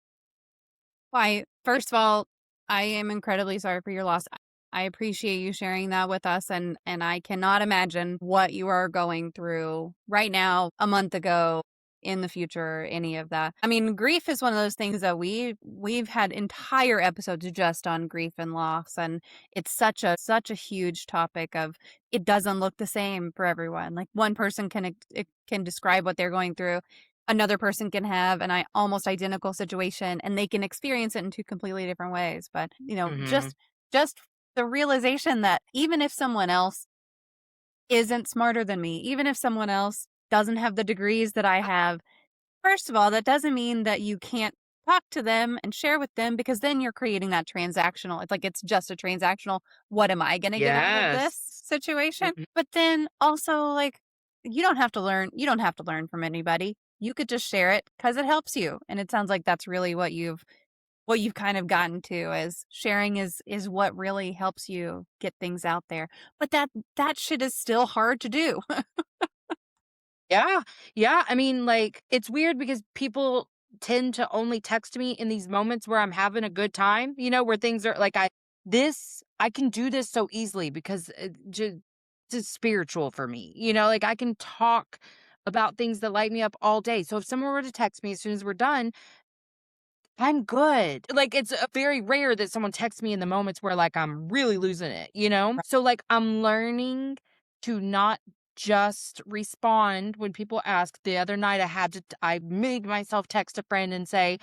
Why, first of all, I am incredibly sorry for your loss. I appreciate you sharing that with us, and I cannot imagine what you are going through right now, a month ago, in the future, any of that. I mean, grief is one of those things that we've had entire episodes just on grief and loss, and it's such a huge topic of it doesn't look the same for everyone. Like one person can describe what they're going through, another person can have almost identical situation and they can experience it in two completely different ways. But, Mhm. just the realization that even if someone else isn't smarter than me, even if someone else doesn't have the degrees that I have, first of all, that doesn't mean that you can't talk to them and share with them because then you're creating that transactional. It's like it's just a transactional, what am I going to get out of this Yes. situation? Mhm. But then also like you don't have to learn from anybody. You could just share it cuz it helps you. And it sounds like that's really what you've kind of gotten to is sharing is what really helps you get things out there. But that shit is still hard to do. Yeah. Yeah, I mean, like, it's weird because people tend to only text me in these moments where I'm having a good time, where things are like I can do this so easily because it's spiritual for me. Like I can talk about things that light me up all day. So if someone were to text me as soon as we're done, I'm good. Like, it's, very rare that someone texts me in the moments where, like, I'm really losing it, you know? So, like, I'm learning to not just respond when people ask. The other night, I made myself text a friend and say,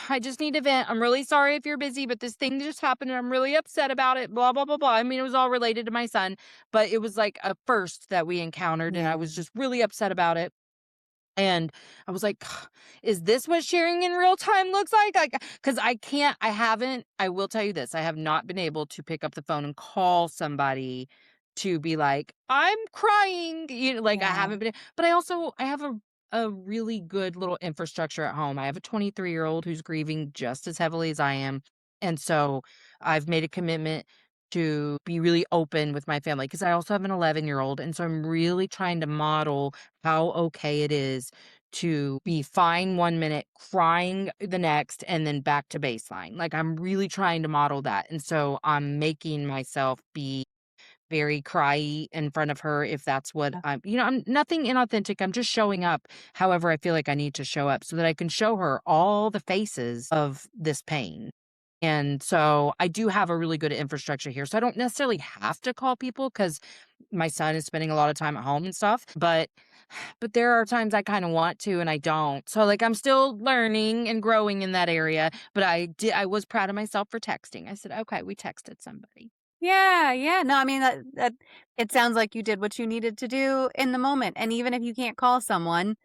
"I just need to vent. I'm really sorry if you're busy, but this thing just happened and I'm really upset about it, blah, blah, blah, blah." I mean, it was all related to my son, but it was, like, a first that we encountered, and I Yeah. was just really upset about it. And I was like, "Is this what sharing in real time looks like?" Like, because I will tell you this, I have not been able to pick up the phone and call somebody to be like, "I'm crying," like, I Yeah. haven't been but I have a really good little infrastructure at home. I have a 23-year-old who's grieving just as heavily as I am, and so I've made a commitment to be really open with my family because I also have an 11-year-old, and so I'm really trying to model how okay it is to be fine 1 minute, crying the next, and then back to baseline. Like, I'm really trying to model that, and so I'm making myself be very cryy in front of her if that's what I'm nothing inauthentic, I'm just showing up however I feel like I need to show up so that I can show her all the faces of this pain. And so I do have a really good infrastructure here. So I don't necessarily have to call people because my son is spending a lot of time at home and stuff. But there are times I kind of want to and I don't. So like I'm still learning and growing in that area. But I was proud of myself for texting. I said, okay, we texted somebody. Yeah, yeah. No, I mean that it sounds like you did what you needed to do in the moment. And even if you can't call someone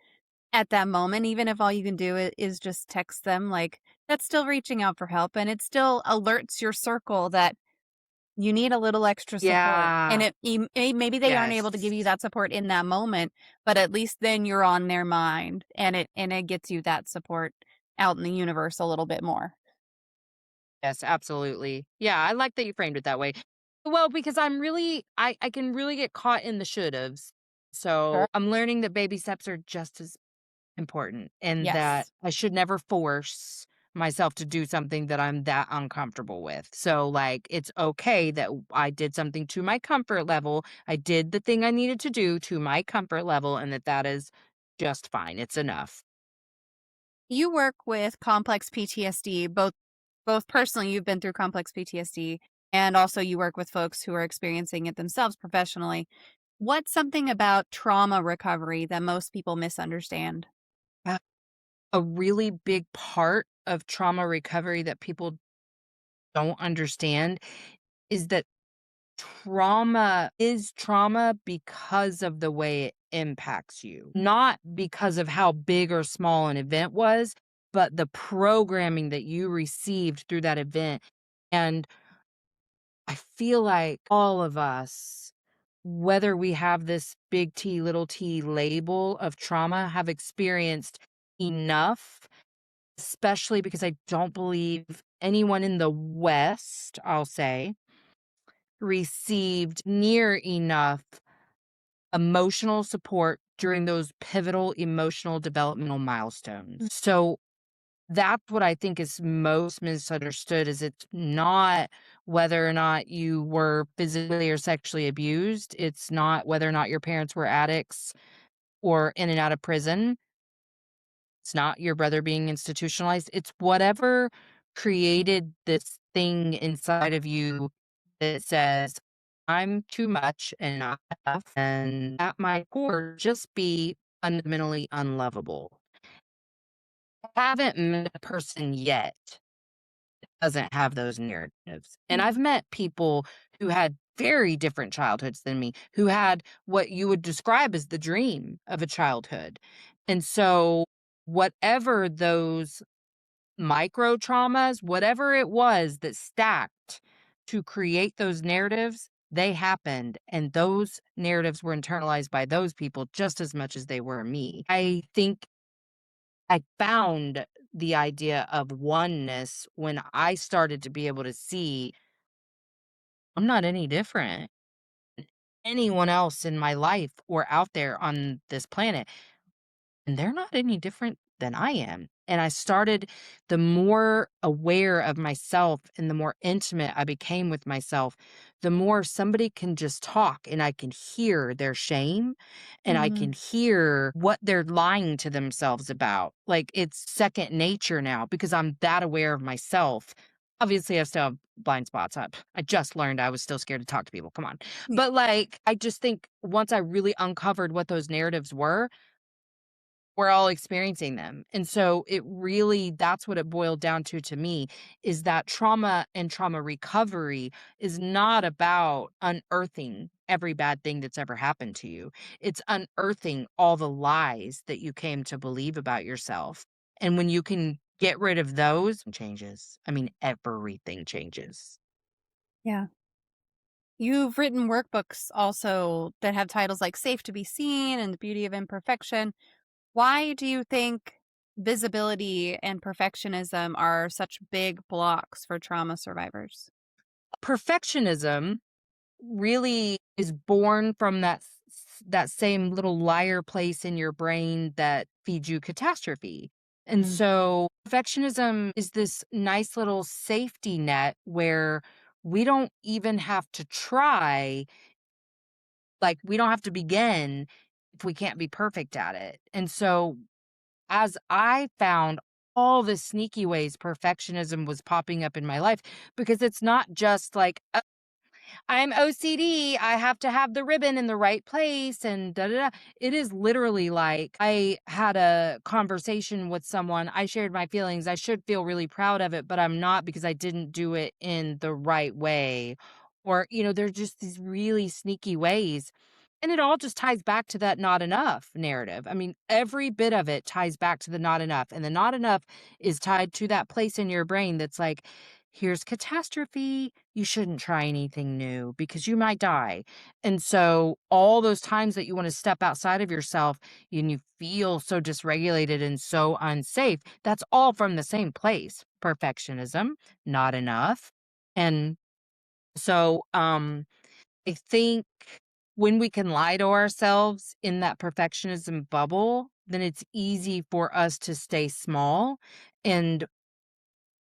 at that moment, even if all you can do is just text them, like that's still reaching out for help and it still alerts your circle that you need a little extra support. And Yeah. maybe they aren't able to give you Yes. that support in that moment, but at least then you're on their mind and it gets you that support out in the universe a little bit more. Yes, absolutely. Yeah, I like that you framed it that way. Well, because I can really get caught in the should-haves. Sure. So I'm learning that baby steps are just as important and that Yes. I should never force myself to do something that I'm that uncomfortable with. So like it's okay that I did something to my comfort level. I did the thing I needed to do to my comfort level and that is just fine. It's enough. You work with complex PTSD, both personally, you've been through complex PTSD, and also you work with folks who are experiencing it themselves professionally. What's something about trauma recovery that most people misunderstand? A really big part of trauma recovery that people don't understand is that trauma is trauma because of the way it impacts you, not because of how big or small an event was, but the programming that you received through that event. And I feel like all of us, whether we have this big T, little t label of trauma, have experienced enough, especially because I don't believe anyone in the West, I'll say, received near enough emotional support during those pivotal emotional developmental milestones. So that's what I think is most misunderstood is it's not whether or not you were physically or sexually abused. It's not whether or not your parents were addicts or in and out of prison. It's not your brother being institutionalized. It's whatever created this thing inside of you that says, I'm too much and not enough. And at my core, just be fundamentally unlovable. I haven't met a person yet that doesn't have those narratives. And I've Mm. met people who had very different childhoods than me, who had what you would describe as the dream of a childhood. And so, whatever those micro traumas, whatever it was that stacked to create those narratives, they happened. And those narratives were internalized by those people just as much as they were me. I think I found the idea of oneness when I started to be able to see I'm not any different than anyone else in my life or out there on this planet. And they're not any different than I am. And I started the more aware of myself and the more intimate I became with myself, the more somebody can just talk and I can hear their shame and I Mhm. can hear what they're lying to themselves about. Like it's second nature now because I'm that aware of myself. Obviously, I still have blind spots up. I just learned I was still scared to talk to people. Come on. Yeah. But like, I just think once I really uncovered what those narratives were, we're all experiencing them. And so it really that's what it boiled down to me is that trauma and trauma recovery is not about unearthing every bad thing that's ever happened to you. It's unearthing all the lies that you came to believe about yourself. And when you can get rid of those changes, I mean everything changes. Yeah. You've written workbooks also that have titles like Safe to be Seen and The Beauty of Imperfection. Why do you think visibility and perfectionism are such big blocks for trauma survivors? Perfectionism really is born from that same little liar place in your brain that feeds you catastrophe. And Mm. so perfectionism is this nice little safety net where we don't even have to try, like we don't have to begin if we can't be perfect at it. And so as I found all the sneaky ways perfectionism was popping up in my life because it's not just like I'm OCD. I have to have the ribbon in the right place and da da da. It is literally like I had a conversation with someone. I shared my feelings. I should feel really proud of it, but I'm not because I didn't do it in the right way. Or, there's just these really sneaky ways. And it all just ties back to that not enough narrative. I mean, every bit of it ties back to the not enough. And the not enough is tied to that place in your brain that's like, here's catastrophe. You shouldn't try anything new because you might die. And so, all those times that you want to step outside of yourself and you feel so dysregulated and so unsafe, that's all from the same place perfectionism, not enough. And so, I think when we can lie to ourselves in that perfectionism bubble, then it's easy for us to stay small and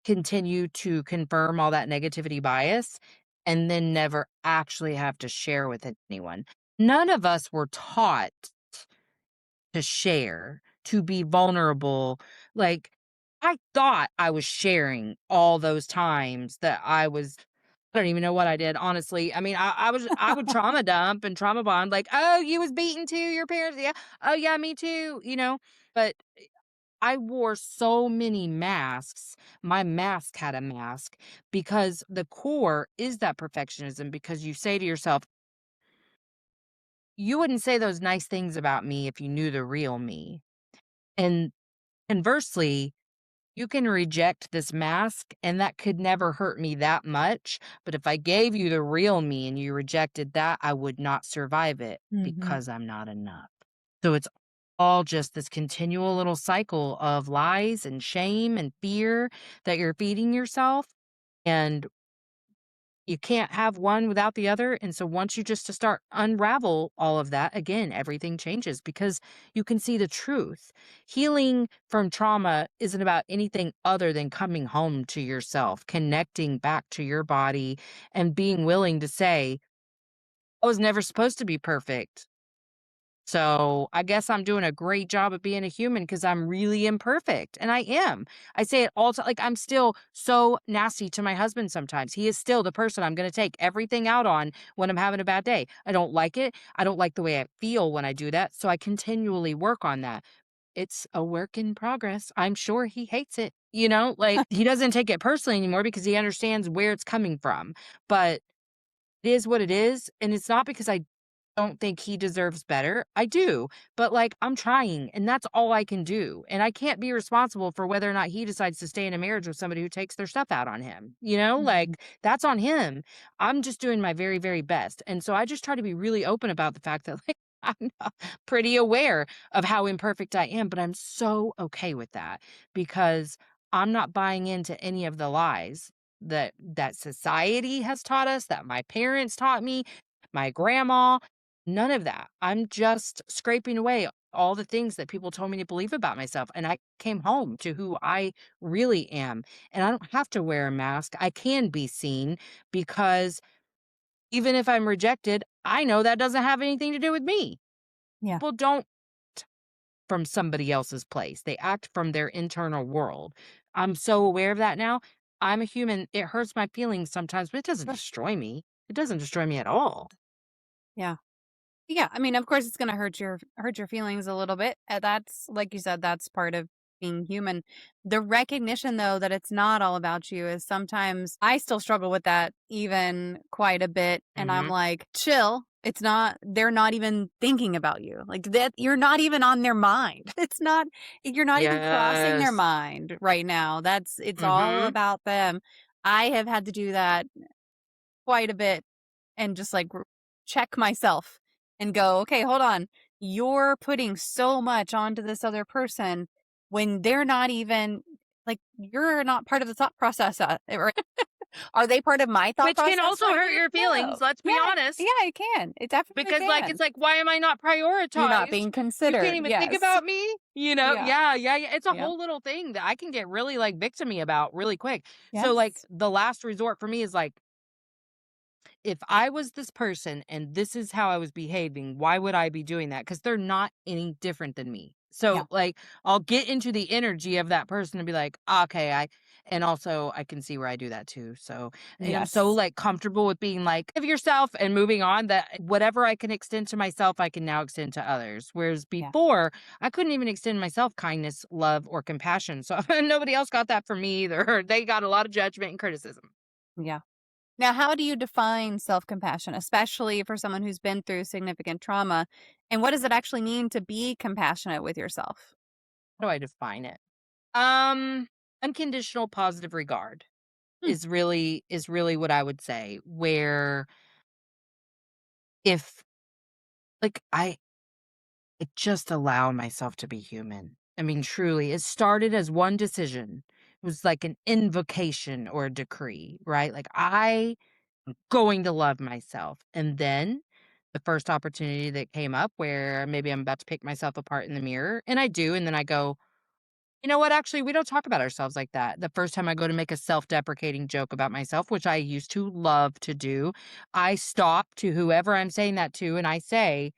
continue to confirm all that negativity bias and then never actually have to share with anyone. None of us were taught to share, to be vulnerable. Like, I thought I was sharing all those times that I don't even know what I did, honestly. I mean, I would trauma dump and trauma bond, like, oh, you was beaten too, your parents, yeah. Oh yeah, me too. But I wore so many masks. My mask had a mask because the core is that perfectionism because you say to yourself, you wouldn't say those nice things about me if you knew the real me. And conversely, you can reject this mask and that could never hurt me that much. But if I gave you the real me and you rejected that, I would not survive it Mhm. because I'm not enough. So it's all just this continual little cycle of lies and shame and fear that you're feeding yourself. And you can't have one without the other. And so once you just to start unravel all of that, again, everything changes because you can see the truth. Healing from trauma isn't about anything other than coming home to yourself, connecting back to your body, and being willing to say, I was never supposed to be perfect. So I guess I'm doing a great job of being a human because I'm really imperfect. And I am. I say it all time. Like, I'm still so nasty to my husband sometimes. He is still the person I'm going to take everything out on when I'm having a bad day. I don't like it. I don't like the way I feel when I do that. So I continually work on that. It's a work in progress. I'm sure he hates it. Like, he doesn't take it personally anymore because he understands where it's coming from. But it is what it is. And it's not because I don't think he deserves better. I do, but, like, I'm trying, and that's all I can do, and I can't be responsible for whether or not he decides to stay in a marriage with somebody who takes their stuff out on him, Mhm. Like, that's on him. I'm just doing my very, very best, and so I just try to be really open about the fact that, like, I'm not pretty aware of how imperfect I am, but I'm so okay with that because I'm not buying into any of the lies that society has taught us, that my parents taught me, my grandma. None of that. I'm just scraping away all the things that people told me to believe about myself, and I came home to who I really am, and I don't have to wear a mask. I can be seen because even if I'm rejected, I know that doesn't have anything to do with me. Yeah. People don't from somebody else's place. They act from their internal world. I'm so aware of that now. I'm a human. It hurts my feelings sometimes, but it doesn't Sure. destroy me. It doesn't destroy me at all. Yeah. Yeah, I mean, of course, it's gonna hurt your feelings a little bit. That's like you said, that's part of being human. The recognition, though, that it's not all about you is sometimes I still struggle with that even quite a bit, and I'm Mhm. like, chill. It's not. They're not even thinking about you. Like that, you're not even on their mind. It's not. You're not even crossing their Yes. mind right now. It's all Mhm. about them. I have had to do that quite a bit and just like check myself and go, okay, hold on. You're putting so much onto this other person when they're not even like you're not part of the thought process. Are they part of my thought Which can process also right hurt now? your No. feelings, let's be Yeah. honest. Yeah, it can. It definitely Because, like, can. it's like, why am I not You're not prioritized? being You can't considered. even think Yes. about me? Yeah. Yeah, yeah, yeah. It's a Yeah. whole little thing that I can get really, like, victimy about really quick. So, like, Yes. the last resort for me is like, if I was this person and this is how I was behaving, why would I be doing that? Because they're not any different than me. Yeah. So, like, I'll get into the energy of that person and be like, okay, and also I can see where I do that too. So, and I'm so Yes. like comfortable with being like of yourself and moving on that whatever I can extend to myself, I can now extend to others. Whereas Yeah. before, I couldn't even extend myself kindness, love, or compassion. So, nobody else got that from me either. They got a lot of judgment and criticism. Yeah. Now, how do you define self compassion, especially for someone who's been through significant trauma? And what does it actually mean to be compassionate with yourself? How do I define it? Um, Unconditional positive regard Hmm. is really what I would say, where if like I just allow myself to be human. I mean, truly, it started as one decision. It was like an invocation or a decree, right? Like I am going to love myself. And then the first opportunity that came up where maybe I'm about to pick myself apart in the mirror, and I do, and then I go, you know what? Actually, we don't talk about ourselves like that. The first time I go to make a self deprecating joke about myself, which I used to love to do, I stop to whoever I'm saying that to and I say,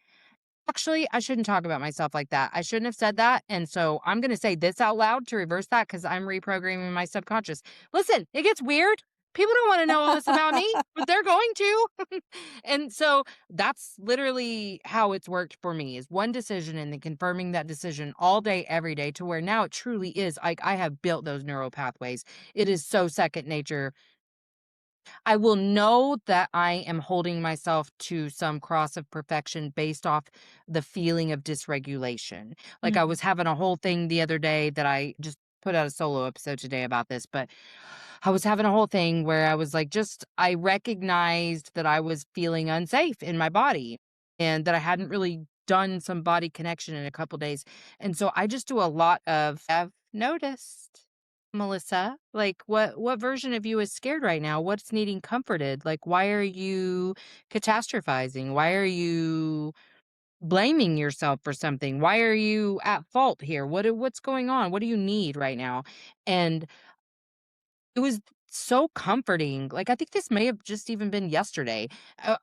actually, I shouldn't talk about myself like that. I shouldn't have said that. And so I'm going to say this out loud to reverse that because I'm reprogramming my subconscious. Listen, it gets weird. People don't want to know all this about me, but they're going to. And so that's literally how it's worked for me is one decision and then confirming that decision all day, every day to where now it truly is like I have built those neural pathways. It is so second nature. I will know that I am holding myself to some cross of perfection based off the feeling of dysregulation. Like I Mm. was having a whole thing the other day that I just put out a solo episode today about this, but I was having a whole thing where I was like, just, I recognized that I was feeling unsafe in my body and that I hadn't really done some body connection in a couple days. And so I just do a lot of I've noticed, Melissa, like what version of you is scared right now? What's needing comforted? Like why are you catastrophizing? Why are you blaming yourself for something? Why are you at fault here? What's going on? What do you need right now? And it was so comforting. Like, I think this may have just even been yesterday.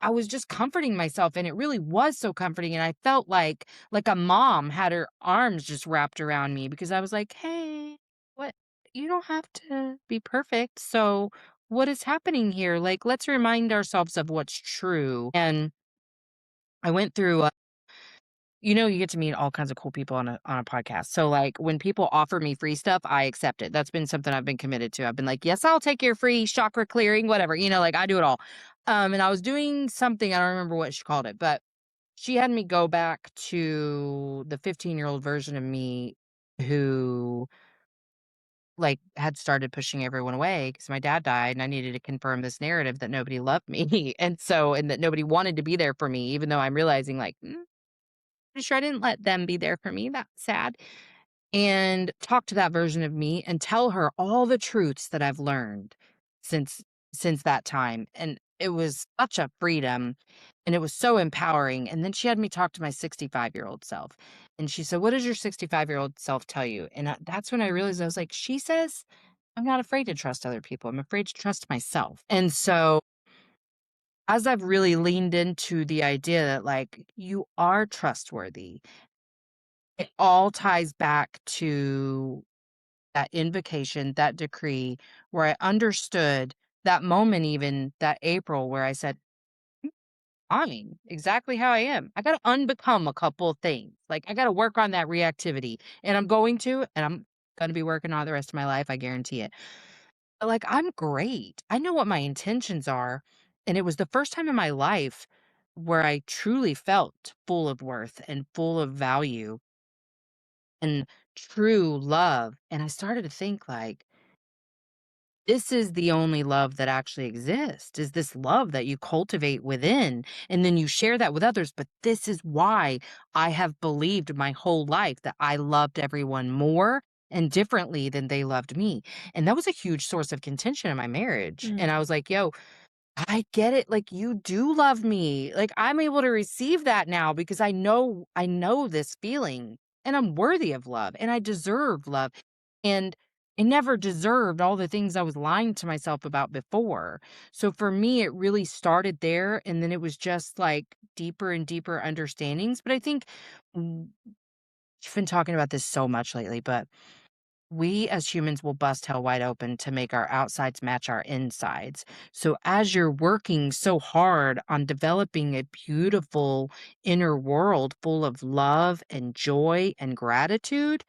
I was just comforting myself, and it really was so comforting, and I felt like a mom had her arms just wrapped around me because I was like, "Hey, what you don't have to be perfect. So, what is happening here? Like, let's remind ourselves of what's true." And I went through you get to meet all kinds of cool people on a podcast. So, like, when people offer me free stuff, I accept it. That's been something I've been committed to. I've been like, "Yes, I'll take your free chakra clearing, whatever." Like, I do it all. And I was doing something, I don't remember what she called it, but she had me go back to the 15-year-old version of me who, like, had started pushing everyone away because my dad died, and I needed to confirm this narrative that nobody loved me, and that nobody wanted to be there for me, even though I'm realizing, like, pretty sure I didn't let them be there for me. That's sad. And talk to that version of me and tell her all the truths that I've learned since since that time. And it was such a freedom and it was so empowering. And then she had me talk to my 65-year-old self. And she said, "What does your 65-year-old self tell you?" And that's when I realized I was like, she says, "I'm not afraid to trust other people. I'm afraid to trust myself." And so as I've really leaned into the idea that, like, you are trustworthy, it all ties back to that invocation, that decree, where I understood that moment, even that April, where I said, "I'm exactly how I am. I got to unbecome a couple of things. Like, I got to work on that reactivity, and I'm going to, and I'm going to be working on it the rest of my life. I guarantee it." Like, I'm great. I know what my intentions are, and it was the first time in my life where I truly felt full of worth and full of value and true love, and I started to think, like, this is the only love that actually exists, is this love that you cultivate within, and then you share that with others, but this is why I have believed my whole life that I loved everyone more and differently than they loved me, and that was a huge source of contention in my marriage, and I was like, "Yo, I get it, like, you do love me. Like, I'm able to receive that now because I know this feeling, and I'm worthy of love, and I deserve love, and I never deserved all the things I was lying to myself about before. So for me, it really started there, and then it was just, like, deeper and deeper understandings, but I think w I've been talking about this so much lately, but we as humans will bust hell wide open to make our outsides match our insides. So, as you're working so hard on developing a beautiful inner world full of love and joy and gratitude,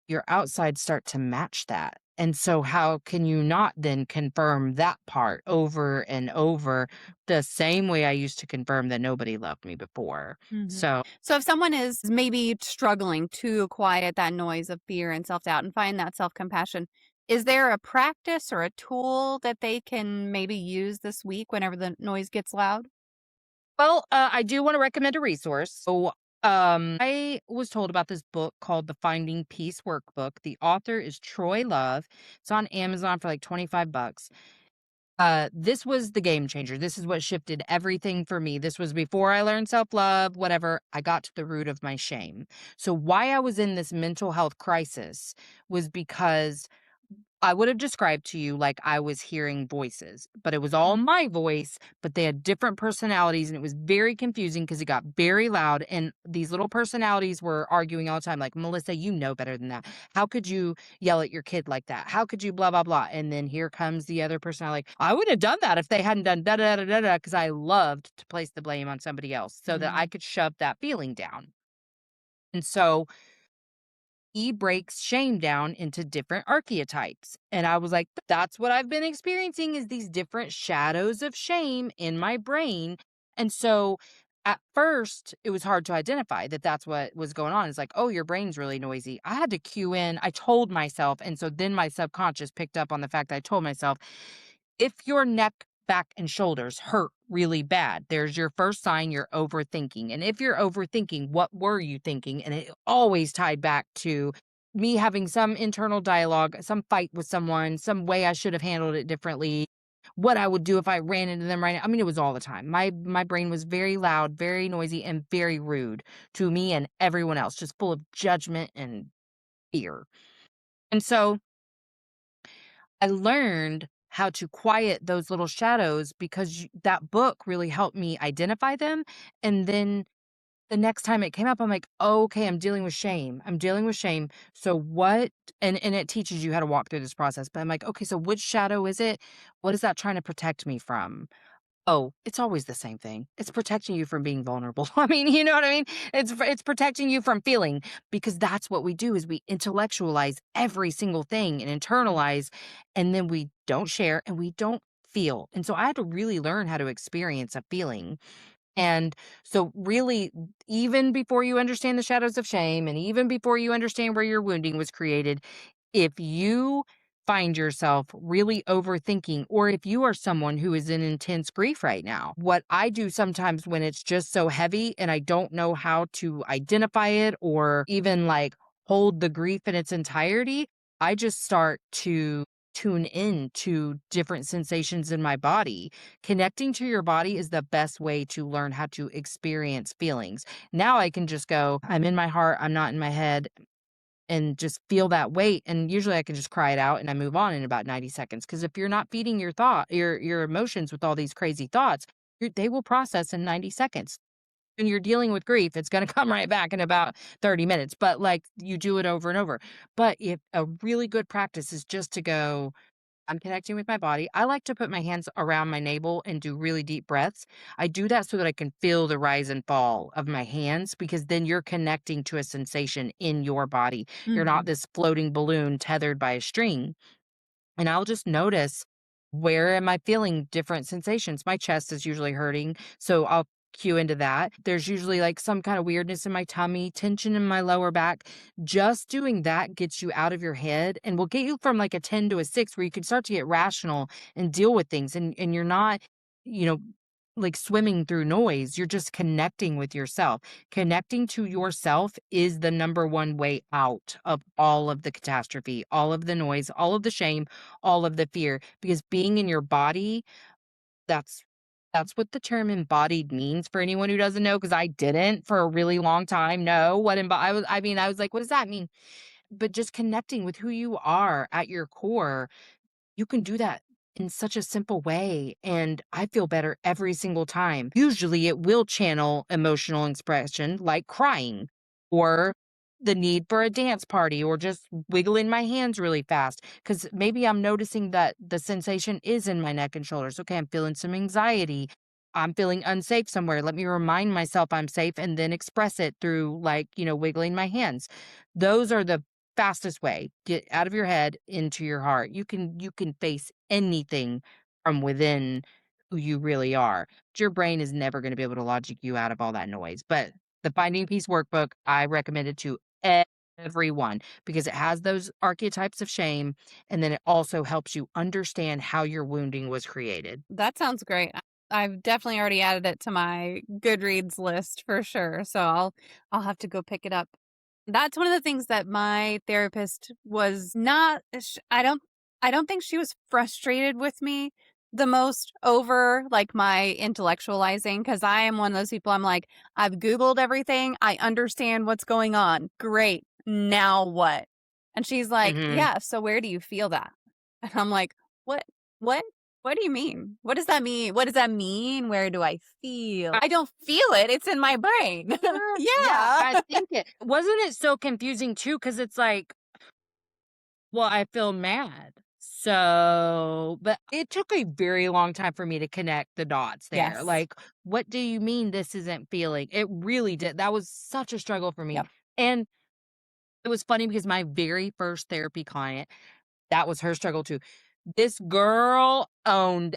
your outsides start to match that. And so, how can you not then confirm that part over and over the same way I used to confirm that nobody loved me before? Mhm. So, So if someone is maybe struggling to quiet that noise of fear and self-doubt and find that self-compassion, is there a practice or a tool that they can maybe use this week whenever the noise gets loud? well, I do want to recommend a resource. So, I was told about this book called The Finding Peace Workbook. The author is Troy Love. It's on Amazon for like 25 bucks. This was the game changer. This is what shifted everything for me. This was before I learned self-love, whatever. I got to the root of my shame. So why I was in this mental health crisis was because I would have described to you like I was hearing voices, but it was all my voice, but they had different personalities and it was very confusing because it got very loud and these little personalities were arguing all the time like, "Melissa, you know better than that. How could you yell at your kid like that? How could you blah blah blah?" And then here comes the other personality like, "I wouldn't have done that if they hadn't done da da da da da," because I loved to place the blame on somebody else so that I Mm. could shove that feeling down. And so he breaks shame down into different archetypes. And I was like, that's what I've been experiencing is these different shadows of shame in my brain. And so at first, it was hard to identify that that's what was going on. It's like, oh, your brain's really noisy. I had to cue in. I told myself. And so then my subconscious picked up on the fact that I told myself, if your neck back and shoulders hurt really bad. There's your first sign you're overthinking. And if you're overthinking, what were you thinking? And it always tied back to me having some internal dialogue, some fight with someone, some way I should have handled it differently, what I would do if I ran into them right now. I mean, it was all the time. My brain was very loud, very noisy, and very rude to me and everyone else, just full of judgment and fear. And so I learned how to quiet those little shadows because that book really helped me identify them. And then the next time it came up, I'm like, oh, okay, I'm dealing with shame. I'm dealing with shame. So what? And it teaches you how to walk through this process. But I'm like, okay, so which shadow is it? What is that trying to protect me from? Oh, it's always the same thing. It's protecting you from being vulnerable. I mean, you know what I mean? It's protecting you from feeling because that's what we do is we intellectualize every single thing and internalize and then we don't share and we don't feel. And so I had to really learn how to experience a feeling. And so really even before you understand the shadows of shame and even before you understand where your wounding was created, if you find yourself really overthinking, or if you are someone who is in intense grief right now, what I do sometimes when it's just so heavy and I don't know how to identify it or even like hold the grief in its entirety, I just start to tune in to different sensations in my body. Connecting to your body is the best way to learn how to experience feelings. Now I can just go, I'm in my heart, I'm not in my head and just feel that weight. And usually I can just cry it out and I move on in about 90 seconds. Because if you're not feeding your emotions with all these crazy thoughts, they will process in 90 seconds. When you're dealing with grief, it's going to come right back in about 30 minutes. But like you do it over and over. But if a really good practice is just to go, I'm connecting with my body. I like to put my hands around my navel and do really deep breaths. I do that so that I can feel the rise and fall of my hands because then you're connecting to a sensation in your body. You're not Mhm. this floating balloon tethered by a string. And I'll just notice where am I feeling different sensations. My chest is usually hurting, so I'll cue into that. There's usually like some kind of weirdness in my tummy, tension in my lower back. Just doing that gets you out of your head and will get you from like a 10 to a 6 where you can start to get rational and deal with things and you're not, you know, like swimming through noise. You're just connecting with yourself. Connecting to yourself is the number one way out of all of the catastrophe, all of the noise, all of the shame, all of the fear because being in your body, that's that's what the term embodied means for anyone who doesn't know because I didn't for a really long time know what I was like what does that mean? But just connecting with who you are at your core, you can do that in such a simple way, and I feel better every single time. Usually, it will channel emotional expression like crying or the need for a dance party or just wiggling my hands really fast because maybe I'm noticing that the sensation is in my neck and shoulders. Okay, I'm feeling some anxiety. I'm feeling unsafe somewhere. Let me remind myself I'm safe and then express it through, like, wiggling my hands. Those are the fastest way. Get out of your head into your heart. You can face anything from within who you really are. Your brain is never going to be able to logic you out of all that noise. But the Finding Peace workbook, I recommend it to everyone because it has those archetypes of shame and then it also helps you understand how your wounding was created. That sounds great. I've definitely already added it to my Goodreads list for sure. So I'll have to go pick it up. That's one of the things that my therapist was not I don't think she was frustrated with me the most over like my intellectualizing cuz I am one of those people I'm like I've googled everything, I understand what's going on. Great. Now what? And she's like, Mhm. "Yeah, so where do you feel that?" And I'm like, "What? What? What do you mean? What does that mean? What does that mean? Where do I feel? I don't feel it. It's in my brain." Yeah, Yeah. I think it wasn't it so confusing too because it's like, well, I feel mad. So, but it took a very long time for me to connect the dots there. Yes. Like, what do you mean this isn't feeling? It really did. That was such a struggle for me. Yep. And it was funny because my very first therapy client, that was her struggle too. This girl owned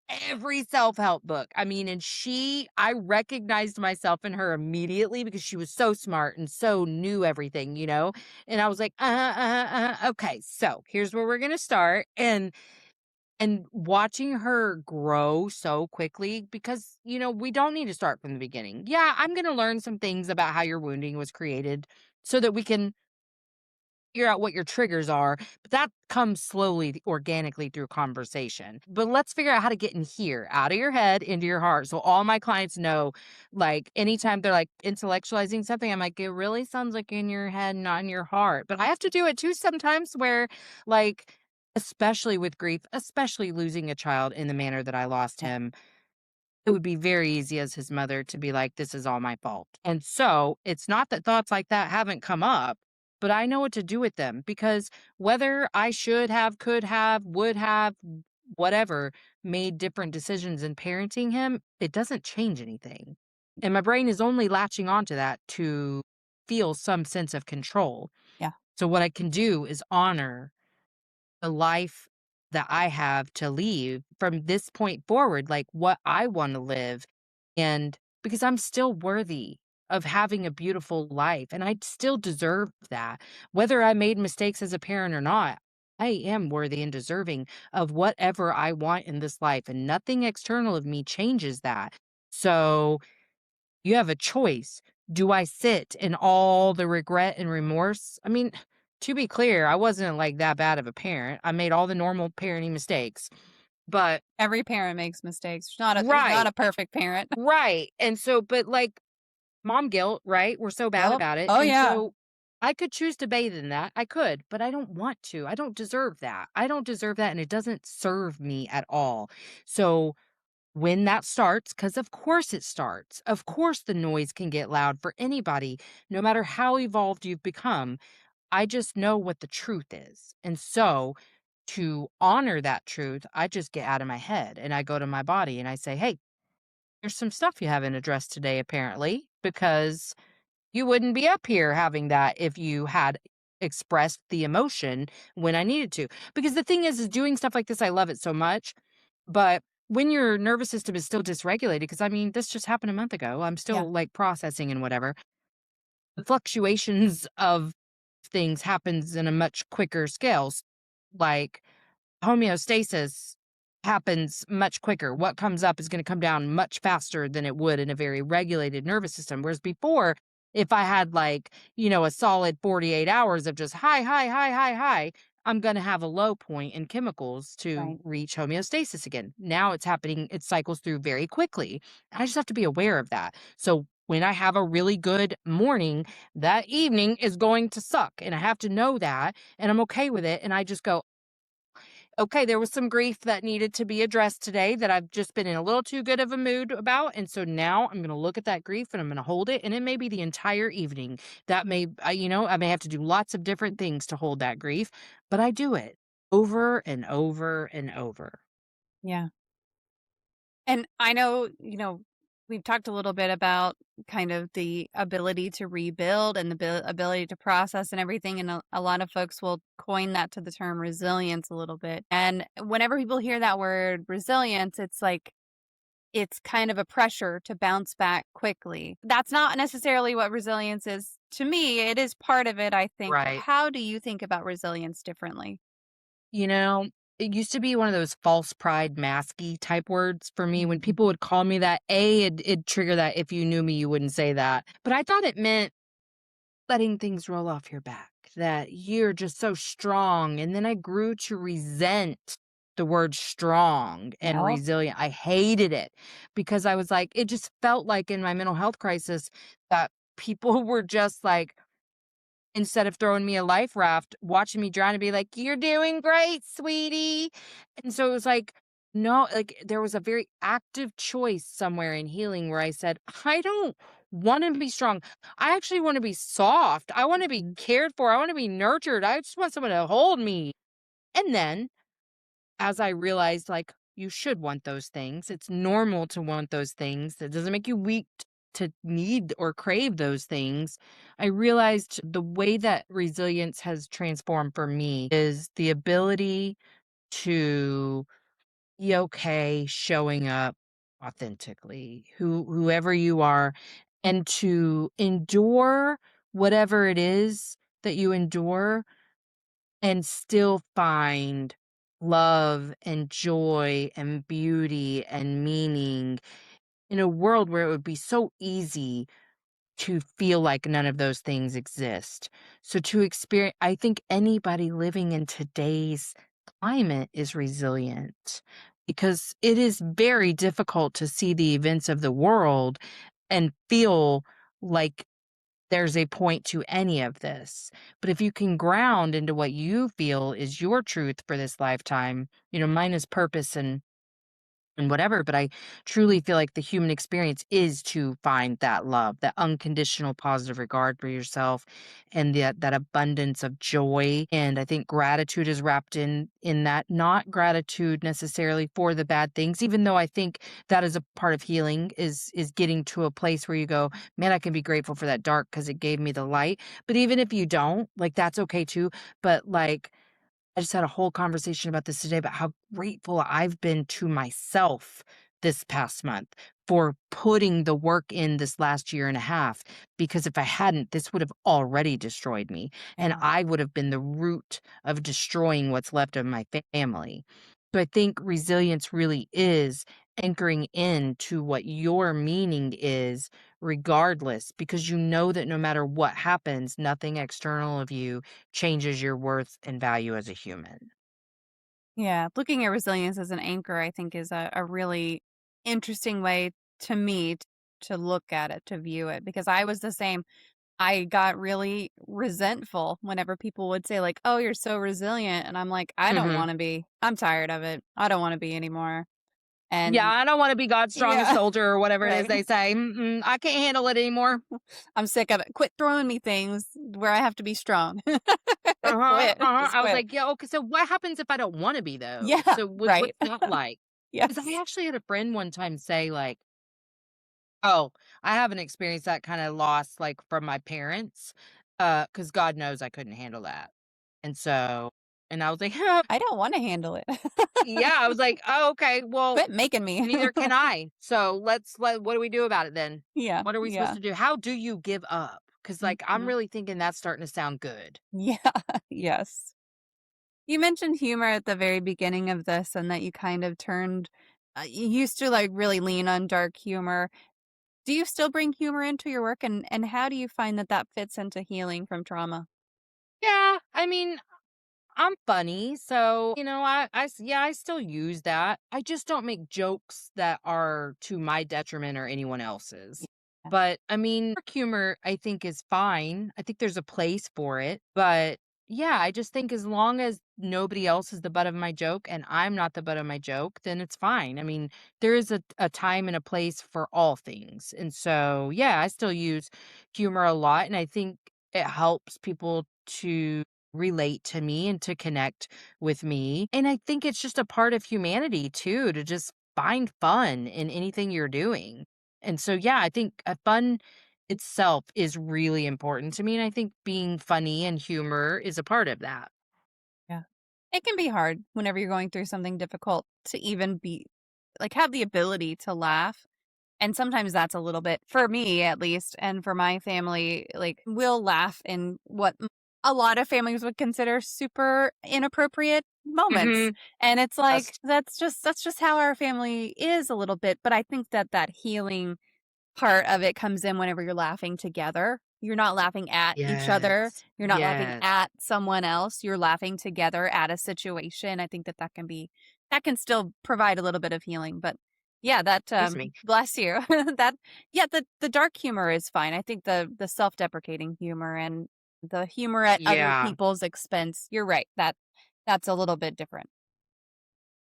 every self-help book. I mean, and I recognized myself in her immediately because she was so smart and so knew everything. And I was like, okay, so here's where we're gonna start. And And watching her grow so quickly because, we don't need to start from the beginning. Yeah, I'm going to learn some things about how your wounding was created so that we can figure out what your triggers are, but that comes slowly, organically through conversation. But let's figure out how to get in here, out of your head, into your heart. So all my clients know, like, anytime they're like intellectualizing something, I'm like, it really sounds like in your head, not in your heart. But I have to do it too sometimes where, like, especially with grief, especially losing a child in the manner that I lost him, it would be very easy as his mother to be like, this is all my fault. And so it's not that thoughts like that haven't come up, but I know what to do with them because whether I should have, could have, would have, whatever, made different decisions in parenting him, it doesn't change anything. And my brain is only latching onto that to feel some sense of control. Yeah. So what I can do is honor the life that I have to leave from this point forward, like what I want to live. And because I'm still worthy of having a beautiful life and I still deserve that. Whether I made mistakes as a parent or not, I am worthy and deserving of whatever I want in this life. And nothing external of me changes that. So you have a choice. Do I sit in all the regret and remorse? I mean, to be clear, I wasn't like that bad of a parent. I made all the normal parenting mistakes. But Every parent makes mistakes. There's not right, a perfect parent. right. And so, but like mom guilt, right? We're so bad Yep. about it. Oh, And yeah. so I could choose to bathe in that. I could, but I don't want to. I don't deserve that. I don't deserve that. And it doesn't serve me at all. So when that starts, because of course it starts, of course the noise can get loud for anybody, no matter how evolved you've become. I just know what the truth is. And so to honor that truth, I just get out of my head and I go to my body and I say, hey, there's some stuff you haven't addressed today, apparently, because you wouldn't be up here having that if you had expressed the emotion when I needed to. Because the thing is doing stuff like this, I love it so much. But when your nervous system is still dysregulated, because I mean, this just happened a month ago, I'm Yeah. still like processing and whatever. The fluctuations of things happens in a much quicker scales. Like homeostasis happens much quicker. What comes up is going to come down much faster than it would in a very regulated nervous system. Whereas before, if I had like, a solid 48 hours of just high, high, high, high, high, I'm going to have a low point in chemicals to Right. reach homeostasis again. Now it's happening, it cycles through very quickly. I just have to be aware of that. So when I have a really good morning, that evening is going to suck. And I have to know that. And I'm okay with it. And I just go, okay, there was some grief that needed to be addressed today that I've just been in a little too good of a mood about. And so now I'm going to look at that grief and I'm going to hold it. And it may be the entire evening. That may, I may have to do lots of different things to hold that grief, but I do it over and over and over. Yeah. And I know, we've talked a little bit about kind of the ability to rebuild and the ability to process and everything. And a lot of folks will coin that to the term resilience a little bit. And whenever people hear that word resilience, it's like, it's kind of a pressure to bounce back quickly. That's not necessarily what resilience is to me. It is part of it, I think. But Right. how do you think about resilience differently? You know, it used to be one of those false pride masky type words for me. When Mhm. people would call me that, it'd trigger that. If you knew me, you wouldn't say that. But I thought it meant letting things roll off your back, that you're just so strong. And then I grew to resent the word strong and Well, resilient. I hated it because I was like, it just felt like in my mental health crisis that people were just like, instead of throwing me a life raft, watching me drown and be like, "You're doing great, sweetie." And so it was like, no, like there was a very active choice somewhere in healing where I said, I don't want to be strong. I actually want to be soft. I want to be mhm, cared for. I want to be nurtured. I just want someone to hold me. And then as I realized, like, you should want those things. It's normal to want those things. That doesn't make you weak to need or crave those things. I realized the way that resilience has transformed for me is the ability to be okay showing up authentically, whoever you are, and to endure whatever it is that you endure and still find love and joy and beauty and meaning in a world where it would be so easy to feel like none of those things exist. So to experience, I think anybody living in today's climate is resilient because it is very difficult to see the events of the world and feel like there's a point to any of this. But if you can ground into what you feel is your truth for this lifetime, mine is purpose and whatever, but I truly feel like the human experience is to find that love, that unconditional positive regard for yourself and that abundance of joy. And I think gratitude is wrapped in that, not gratitude necessarily for the bad things, even though I think that is a part of healing is getting to a place where you go, man, I can be grateful for that dark because it gave me the light. But even if you don't, like that's okay too. But like I just had a whole conversation about this today about how grateful I've been to myself this past month for putting the work in this last year and a half. Because if I hadn't, this would have already destroyed me. And Yeah. I would have been the root of destroying what's left of my family. So I think resilience really is anchoring in to what your meaning is, regardless, because you know that no matter what happens, nothing external of you changes your worth and value as a human. Yeah, looking at resilience as an anchor, I think, is a really interesting way to me to look at it, to view it, because I was the same. I got really resentful whenever people would say, like, oh, you're so resilient. And I'm like, I don't Mhm. want to be. I'm tired of it. I don't want to be anymore. Yeah, And I don't wanna be God's strongest yeah, soldier or whatever it is right. they say. Mm-mm, I can't handle it anymore. I'm sick of it. Quit throwing me things where I have to be strong. Uh-huh, Quit. uh-huh. Just I was quit. like, "Yeah, okay, so what happens if I don't wanna be though? Yeah, So right. what's that like?" Because I Yes. actually had a friend one time say, like, "Oh, I haven't experienced that kinda loss, like, from my parents, because God knows I couldn't handle that." And so and I was like, I don't want to handle it. Yeah, I was like, "Oh, okay, well, Quit making me. neither can I. So what do we do about it then? Yeah, What are we supposed yeah. to do? How do you give up?" Because like, I'm Mhm. really thinking that's starting to sound good. Yeah, yes. You mentioned humor at the very beginning of this and that you kind of turned you used to, like, really lean on dark humor. Do you still bring humor into your work, and how do you find that that fits into healing from trauma? Yeah, I mean, I'm funny, so, yeah, I still use that. I just don't make jokes that are to my detriment or anyone else's. Yeah. But, I mean, dark humor, I think, is fine. I think there's a place for it. But, yeah, I just think as long as nobody else is the butt of my joke and I'm not the butt of my joke, then it's fine. I mean, there is a time and a place for all things. And so, yeah, I still use humor a lot. And I think it helps people to relate to me and to connect with me. And I think it's just a part of humanity too to just find fun in anything you're doing. And so, yeah, I think fun itself is really important to me. And I think being funny and humor is a part of that. Yeah. It can be hard whenever you're going through something difficult to even be like, have the ability to laugh. And sometimes that's a little bit for me, at least, and for my family, like, we'll laugh in what a lot of families would consider super inappropriate moments, Hmm. and it's like, Yes. that's just how our family is a little bit, but I think that that healing part of it comes in whenever you're laughing together. You're not laughing at each other. Yes. You're not laughing Yes. at someone else. You're laughing together at a situation. I think that that can be that can still provide a little bit of healing, but yeah, that Excuse me. bless you. That yeah, the dark humor is fine. I think the self-deprecating humor and the humor at other Yeah. people's expense. You're right. That's a little bit different.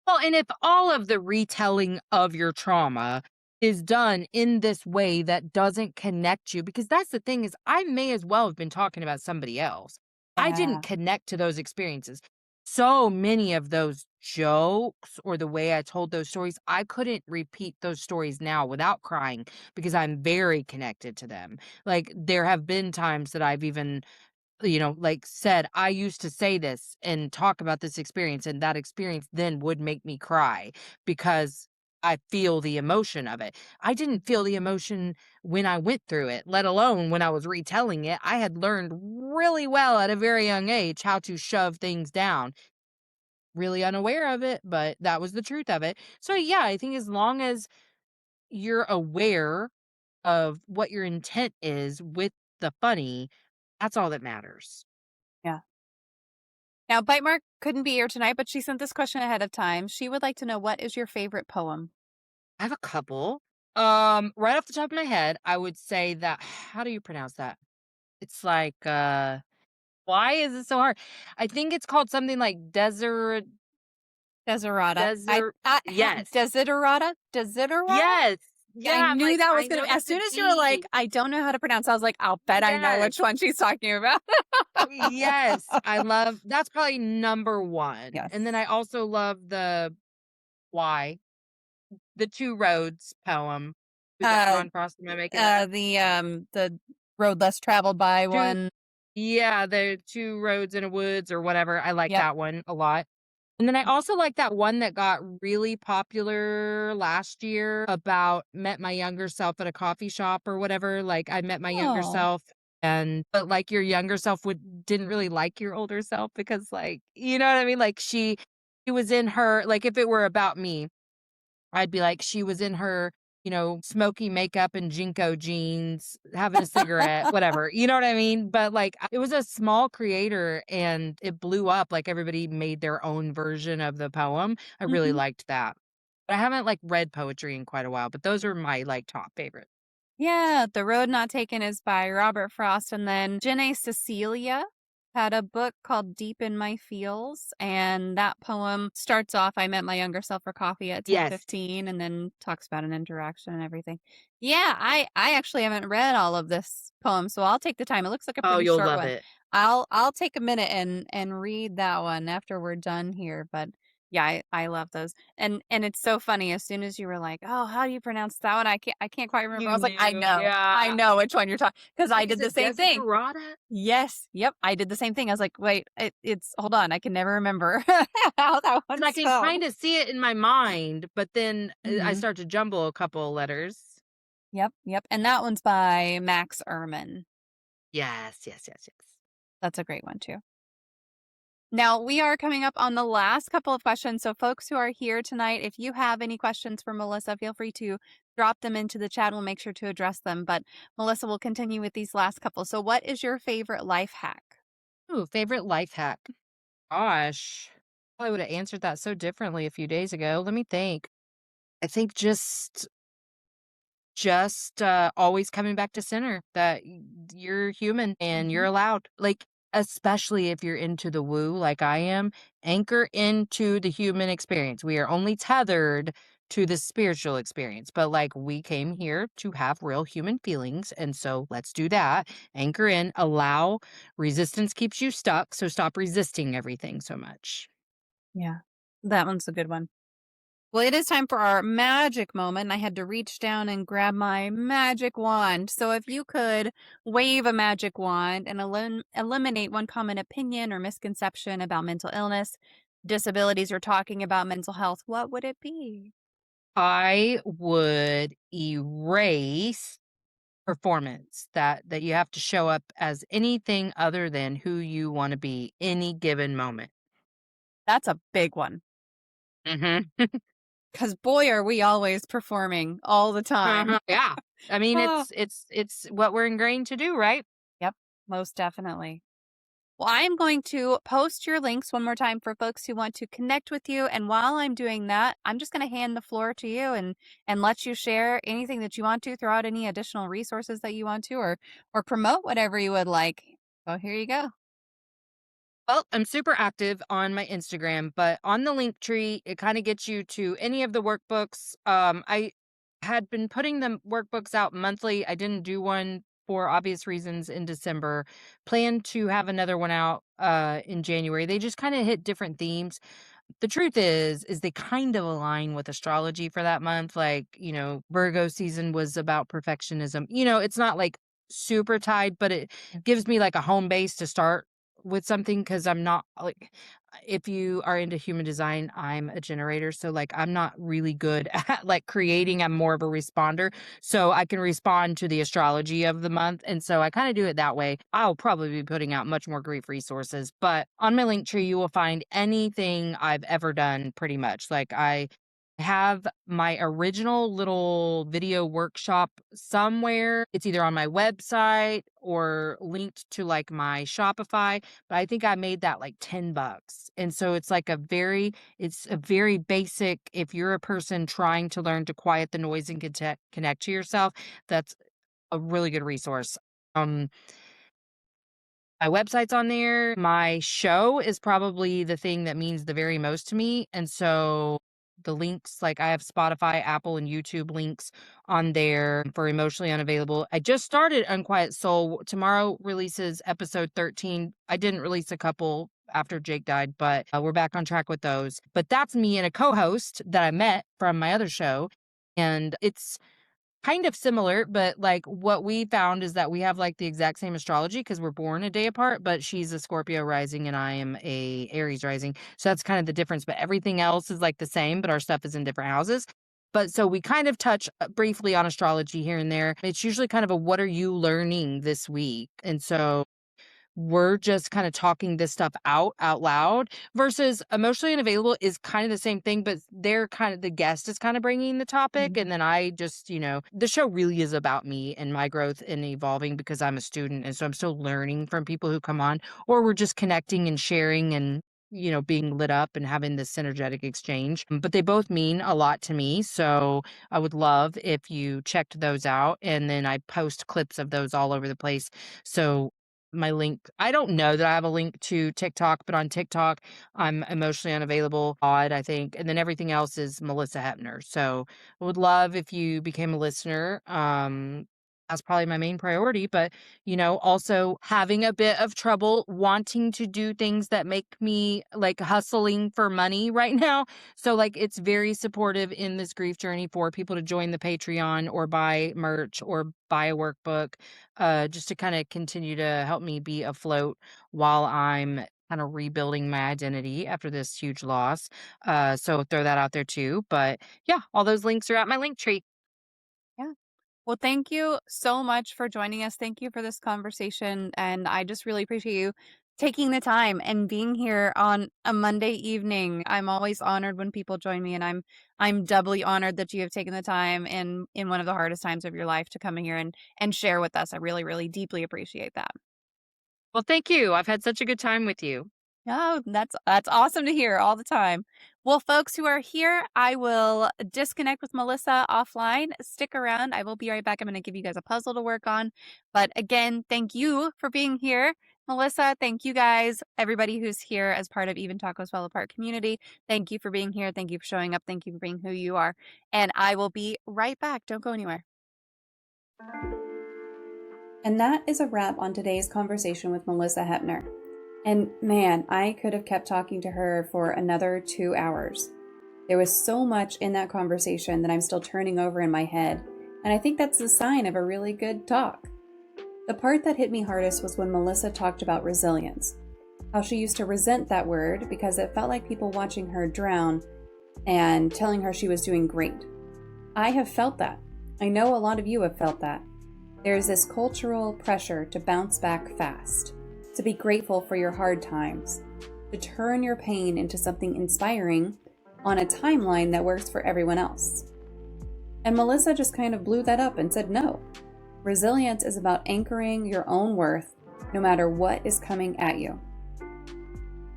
Well, and if all of the retelling of your trauma is done in this way that doesn't connect you, because that's the thing is I may as well have been talking about somebody else. I didn't Yeah. connect to those experiences. So many of those jokes or the way I told those stories, I couldn't repeat those stories now without crying because I'm very connected to them. Like there have been times that I've even like said, I used to say this and talk about this experience, and that experience then would make me cry because I feel the emotion of it. I didn't feel the emotion when I went through it, let alone when I was retelling it. I had learned really well at a very young age how to shove things down. really unaware of it, but that was the truth of it. So, yeah, I think as long as you're aware of what your intent is with the funny, that's all that matters. Yeah. Now, Bite Mark couldn't be here tonight, but she sent this question ahead of time. She would like to know, what is your favorite poem? I have a couple. Right off the top of my head, I would say that how do you pronounce that? It's like, why is it so hard? I think it's called something like Desiderata. desert yes. Desiderata? Yes. Yeah, I Yeah, I'm knew like, that was I gonna know be, as there's a soon as you were like, D. "I don't know how to pronounce," I was like, "I'll bet I know Yes. which one she's talking about." Yes. I love that's probably number 1. Yes. And then I also love the why, the 2 roads poem. Who's that Uh, John Frost? Am I making that up? the road less traveled by 2 one. Yeah, the 2 roads in a woods or whatever. I like Yep. that one a lot. And then I also like that one that got really popular last year about met my younger self at a coffee shop or whatever. Like I met my younger Oh. self and but like your younger self didn't really like your older self because like you know what I mean? Like she was in her like if it were about me, I'd be like, she was in her, smoky makeup and Jinko jeans, having a cigarette, whatever. You know what I mean? But like, it was a small creator and it blew up. Like everybody made their own version of the poem. I really Mhm. liked that. But I haven't like read poetry in quite a while, but those are my like top favorite. Yeah, The Road Not Taken is by Robert Frost, and then Jenna Cecilia had a book called Deep in My Feels, and that poem starts off, "I met my younger self for coffee at Yes. 10:15," and then talks about an interaction and everything. Yeah, I actually haven't read all of this poem, so I'll take the time. It looks like a Oh, pretty you'll short love one. it. I'll take a minute and read that one after we're done here, but yeah, I love those. And it's so funny, as soon as you were like, "Oh, how do you pronounce that one?" I can't quite remember. You I was like, "I knew. know. I Yeah. know which one you're talking." Because I Like, is did the it same thing. Desiderata? Yes. Yep, I did the same thing. I was like, "Wait, it's hold on, I can never remember how that 'Cause one's I can spelled." kind of see it in my mind, but then I Mhm. start to jumble a couple letters. Yep, yep, and that one's by Max Ehrman. Yes, yes, yes, yes. That's a great one too. Now, we are coming up on the last couple of questions. So, folks who are here tonight, if you have any questions for Melissa, feel free to drop them into the chat. We'll make sure to address them. But, Melissa will continue with these last couple. So, what is your favorite life hack? Ooh, favorite life hack. Gosh, I would have answered that so differently a few days ago. Let me think. I think just always coming back to center that you're human and you're Mhm. allowed. Like especially if you're into the woo like I am, anchor into the human experience. We are only tethered to the spiritual experience, but like we came here to have real human feelings and so let's do that. Anchor in, allow resistance keeps you stuck, so stop resisting everything so much. Yeah, that one's a good one. Well, it is time for our magic moment. And I had to reach down and grab my magic wand. So, if you could wave a magic wand and eliminate one common opinion or misconception about mental illness, disabilities, or talking about mental health, what would it be? I would erase performance that you have to show up as anything other than who you want to be any given moment. That's a big one. Mhm. Because boy, are we always performing all the time. Uh-huh. Yeah. I mean, Oh, it's what we're ingrained to do, right? yep, most definitely. Well, I'm going to post your links one more time for folks who want to connect with you. And while I'm doing that, I'm just going to hand the floor to you and let you share anything that you want to, throw out any additional resources that you want to, or promote whatever you would like. So here you go. Well, I'm super active on my Instagram, but on the link tree, it kind of gets you to any of the workbooks. I had been putting the workbooks out monthly. I didn't do one for obvious reasons in December. Plan to have another one out in January. They just kind of hit different themes. The truth is they kind of align with astrology for that month. Like, Virgo season was about perfectionism. It's not like super tied, but it gives me like a home base to start with something because I'm not like, if you are into human design, I'm a generator. So like I'm not really good at like creating. I'm more of a responder. So I can respond to the astrology of the month. And so I kind of do it that way. I'll probably be putting out much more grief resources. But on my link tree, you will find anything I've ever done pretty much. Like I have my original little video workshop somewhere. It's either on my website or linked to like my Shopify, but I think I made that like $10. And so it's a very basic, if you're a person trying to learn to quiet the noise and connect to yourself, that's a really good resource. Um my website's on there. My show is probably the thing that means the very most to me. And so the links, like I have Spotify, Apple, and YouTube links on there for Emotionally Unavailable. I just started Unquiet Soul. Tomorrow releases episode 13. I didn't release a couple after Jake died, but we're back on track with those. But that's me and a co host that I met from my other show. And it's kind of similar, but like what we found is that we have like the exact same astrology because we're born a day apart, but she's a Scorpio rising and I am a Aries rising. So that's kind of the difference, but everything else is like the same, but our stuff is in different houses. But so we kind of touch briefly on astrology here and there. It's usually kind of a what are you learning this week? And so we're just kind of talking this stuff out loud versus emotionally unavailable is kind of the same thing, but they're kind of the guest is kind of bringing the topic. Mhm. And then I just, the show really is about me and my growth and evolving because I'm a student. And so I'm still learning from people who come on, or we're just connecting and sharing and, being lit up and having this synergetic exchange. But they both mean a lot to me. So I would love if you checked those out. And then I post clips of those all over the place. So my link. I don't know that I have a link to TikTok, but on TikTok, I'm emotionally unavailable, odd, I think. And then everything else is Malisa Hepner. So I would love if you became a listener. That's probably my main priority, but also having a bit of trouble wanting to do things that make me like hustling for money right now. So like it's very supportive in this grief journey for people to join the Patreon or buy merch or buy a workbook, just to kind of continue to help me be afloat while I'm kind of rebuilding my identity after this huge loss. So throw that out there too. But yeah, all those links are at my link tree. Yeah. Well, thank you so much for joining us. Thank you for this conversation. And I just really appreciate you taking the time and being here on a Monday evening. I'm always honored when people join me, and I'm doubly honored that you have taken the time in one of the hardest times of your life to come in here and share with us. I really, really deeply appreciate that. Well, thank you. I've had such a good time with you. Oh, that's awesome to hear all the time. Well, folks who are here, I will disconnect with Malisa offline. Stick around. I will be right back. I'm going to give you guys a puzzle to work on. But again, thank you for being here. Melissa, thank you guys, everybody who's here as part of Even Tacos Fall Apart community. Thank you for being here. Thank you for showing up. Thank you for being who you are. And I will be right back. Don't go anywhere. And that is a wrap on today's conversation with Malisa Hepner. And man, I could have kept talking to her for another 2 hours. There was so much in that conversation that I'm still turning over in my head, and I think that's a sign of a really good talk. The part that hit me hardest was when Malisa talked about resilience, how she used to resent that word because it felt like people watching her drown and telling her she was doing great. I have felt that. I know a lot of you have felt that. There's this cultural pressure to bounce back fast, to be grateful for your hard times, to turn your pain into something inspiring on a timeline that works for everyone else. And Malisa just kind of blew that up and said, no. Resilience is about anchoring your own worth no matter what is coming at you.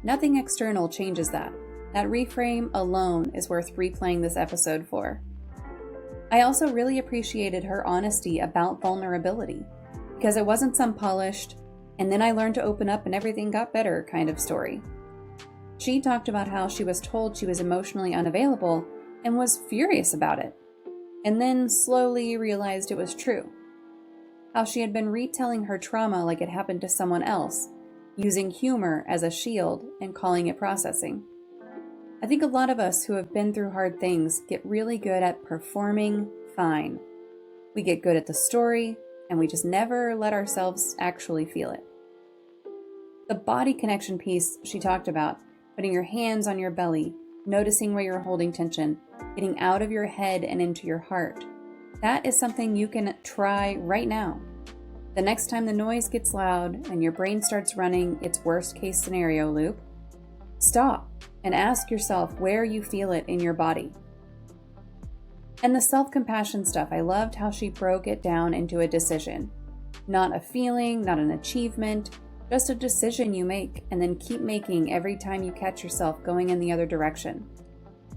Nothing external changes that. That reframe alone is worth replaying this episode for. I also really appreciated her honesty about vulnerability, because it wasn't some polished, and then I learned to open up and everything got better kind of story. She talked about how she was told she was emotionally unavailable and was furious about it, and then slowly realized it was true. How she had been retelling her trauma like it happened to someone else, using humor as a shield and calling it processing. I think a lot of us who have been through hard things get really good at performing fine. We get good at the story, and we just never let ourselves actually feel it. The body connection piece she talked about, putting your hands on your belly, noticing where you're holding tension, getting out of your head and into your heart. That is something you can try right now. The next time the noise gets loud and your brain starts running its worst case scenario loop, stop and ask yourself where you feel it in your body. And the self-compassion stuff, I loved how she broke it down into a decision. Not a feeling, not an achievement, just a decision you make and then keep making every time you catch yourself going in the other direction.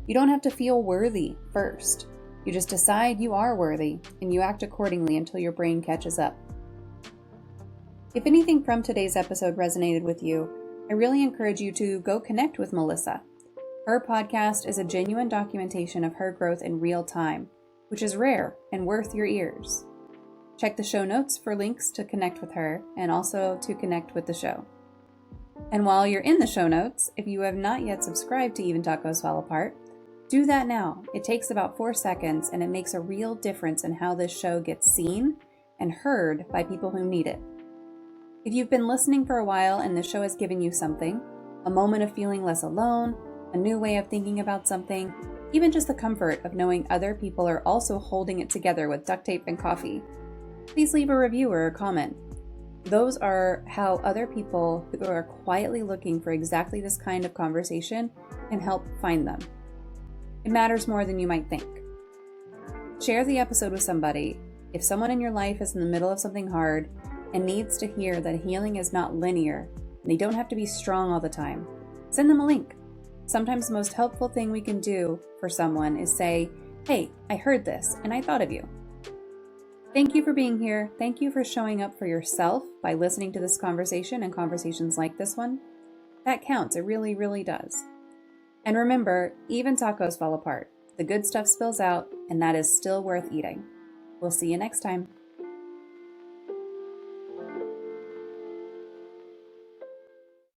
You don't have to feel worthy first. You just decide you are worthy and you act accordingly until your brain catches up. If anything from today's episode resonated with you, I really encourage you to go connect with Malisa. Her podcast is a genuine documentation of her growth in real time, which is rare and worth your ears. Check the show notes for links to connect with her and also to connect with the show. And while you're in the show notes, if you have not yet subscribed to Even Tacos Fall Apart, do that now. It takes about 4 seconds and it makes a real difference in how this show gets seen and heard by people who need it. If you've been listening for a while and the show has given you something, a moment of feeling less alone, a new way of thinking about something, even just the comfort of knowing other people are also holding it together with duct tape and coffee, please leave a review or a comment. Those are how other people who are quietly looking for exactly this kind of conversation can help find them. It matters more than you might think. Share the episode with somebody. If someone in your life is in the middle of something hard and needs to hear that healing is not linear, and they don't have to be strong all the time, send them a link. Sometimes the most helpful thing we can do for someone is say, "Hey, I heard this and I thought of you." Thank you for being here. Thank you for showing up for yourself by listening to this conversation and conversations like this one. That counts. It really, really does. And remember, even tacos fall apart. The good stuff spills out, and that is still worth eating. We'll see you next time.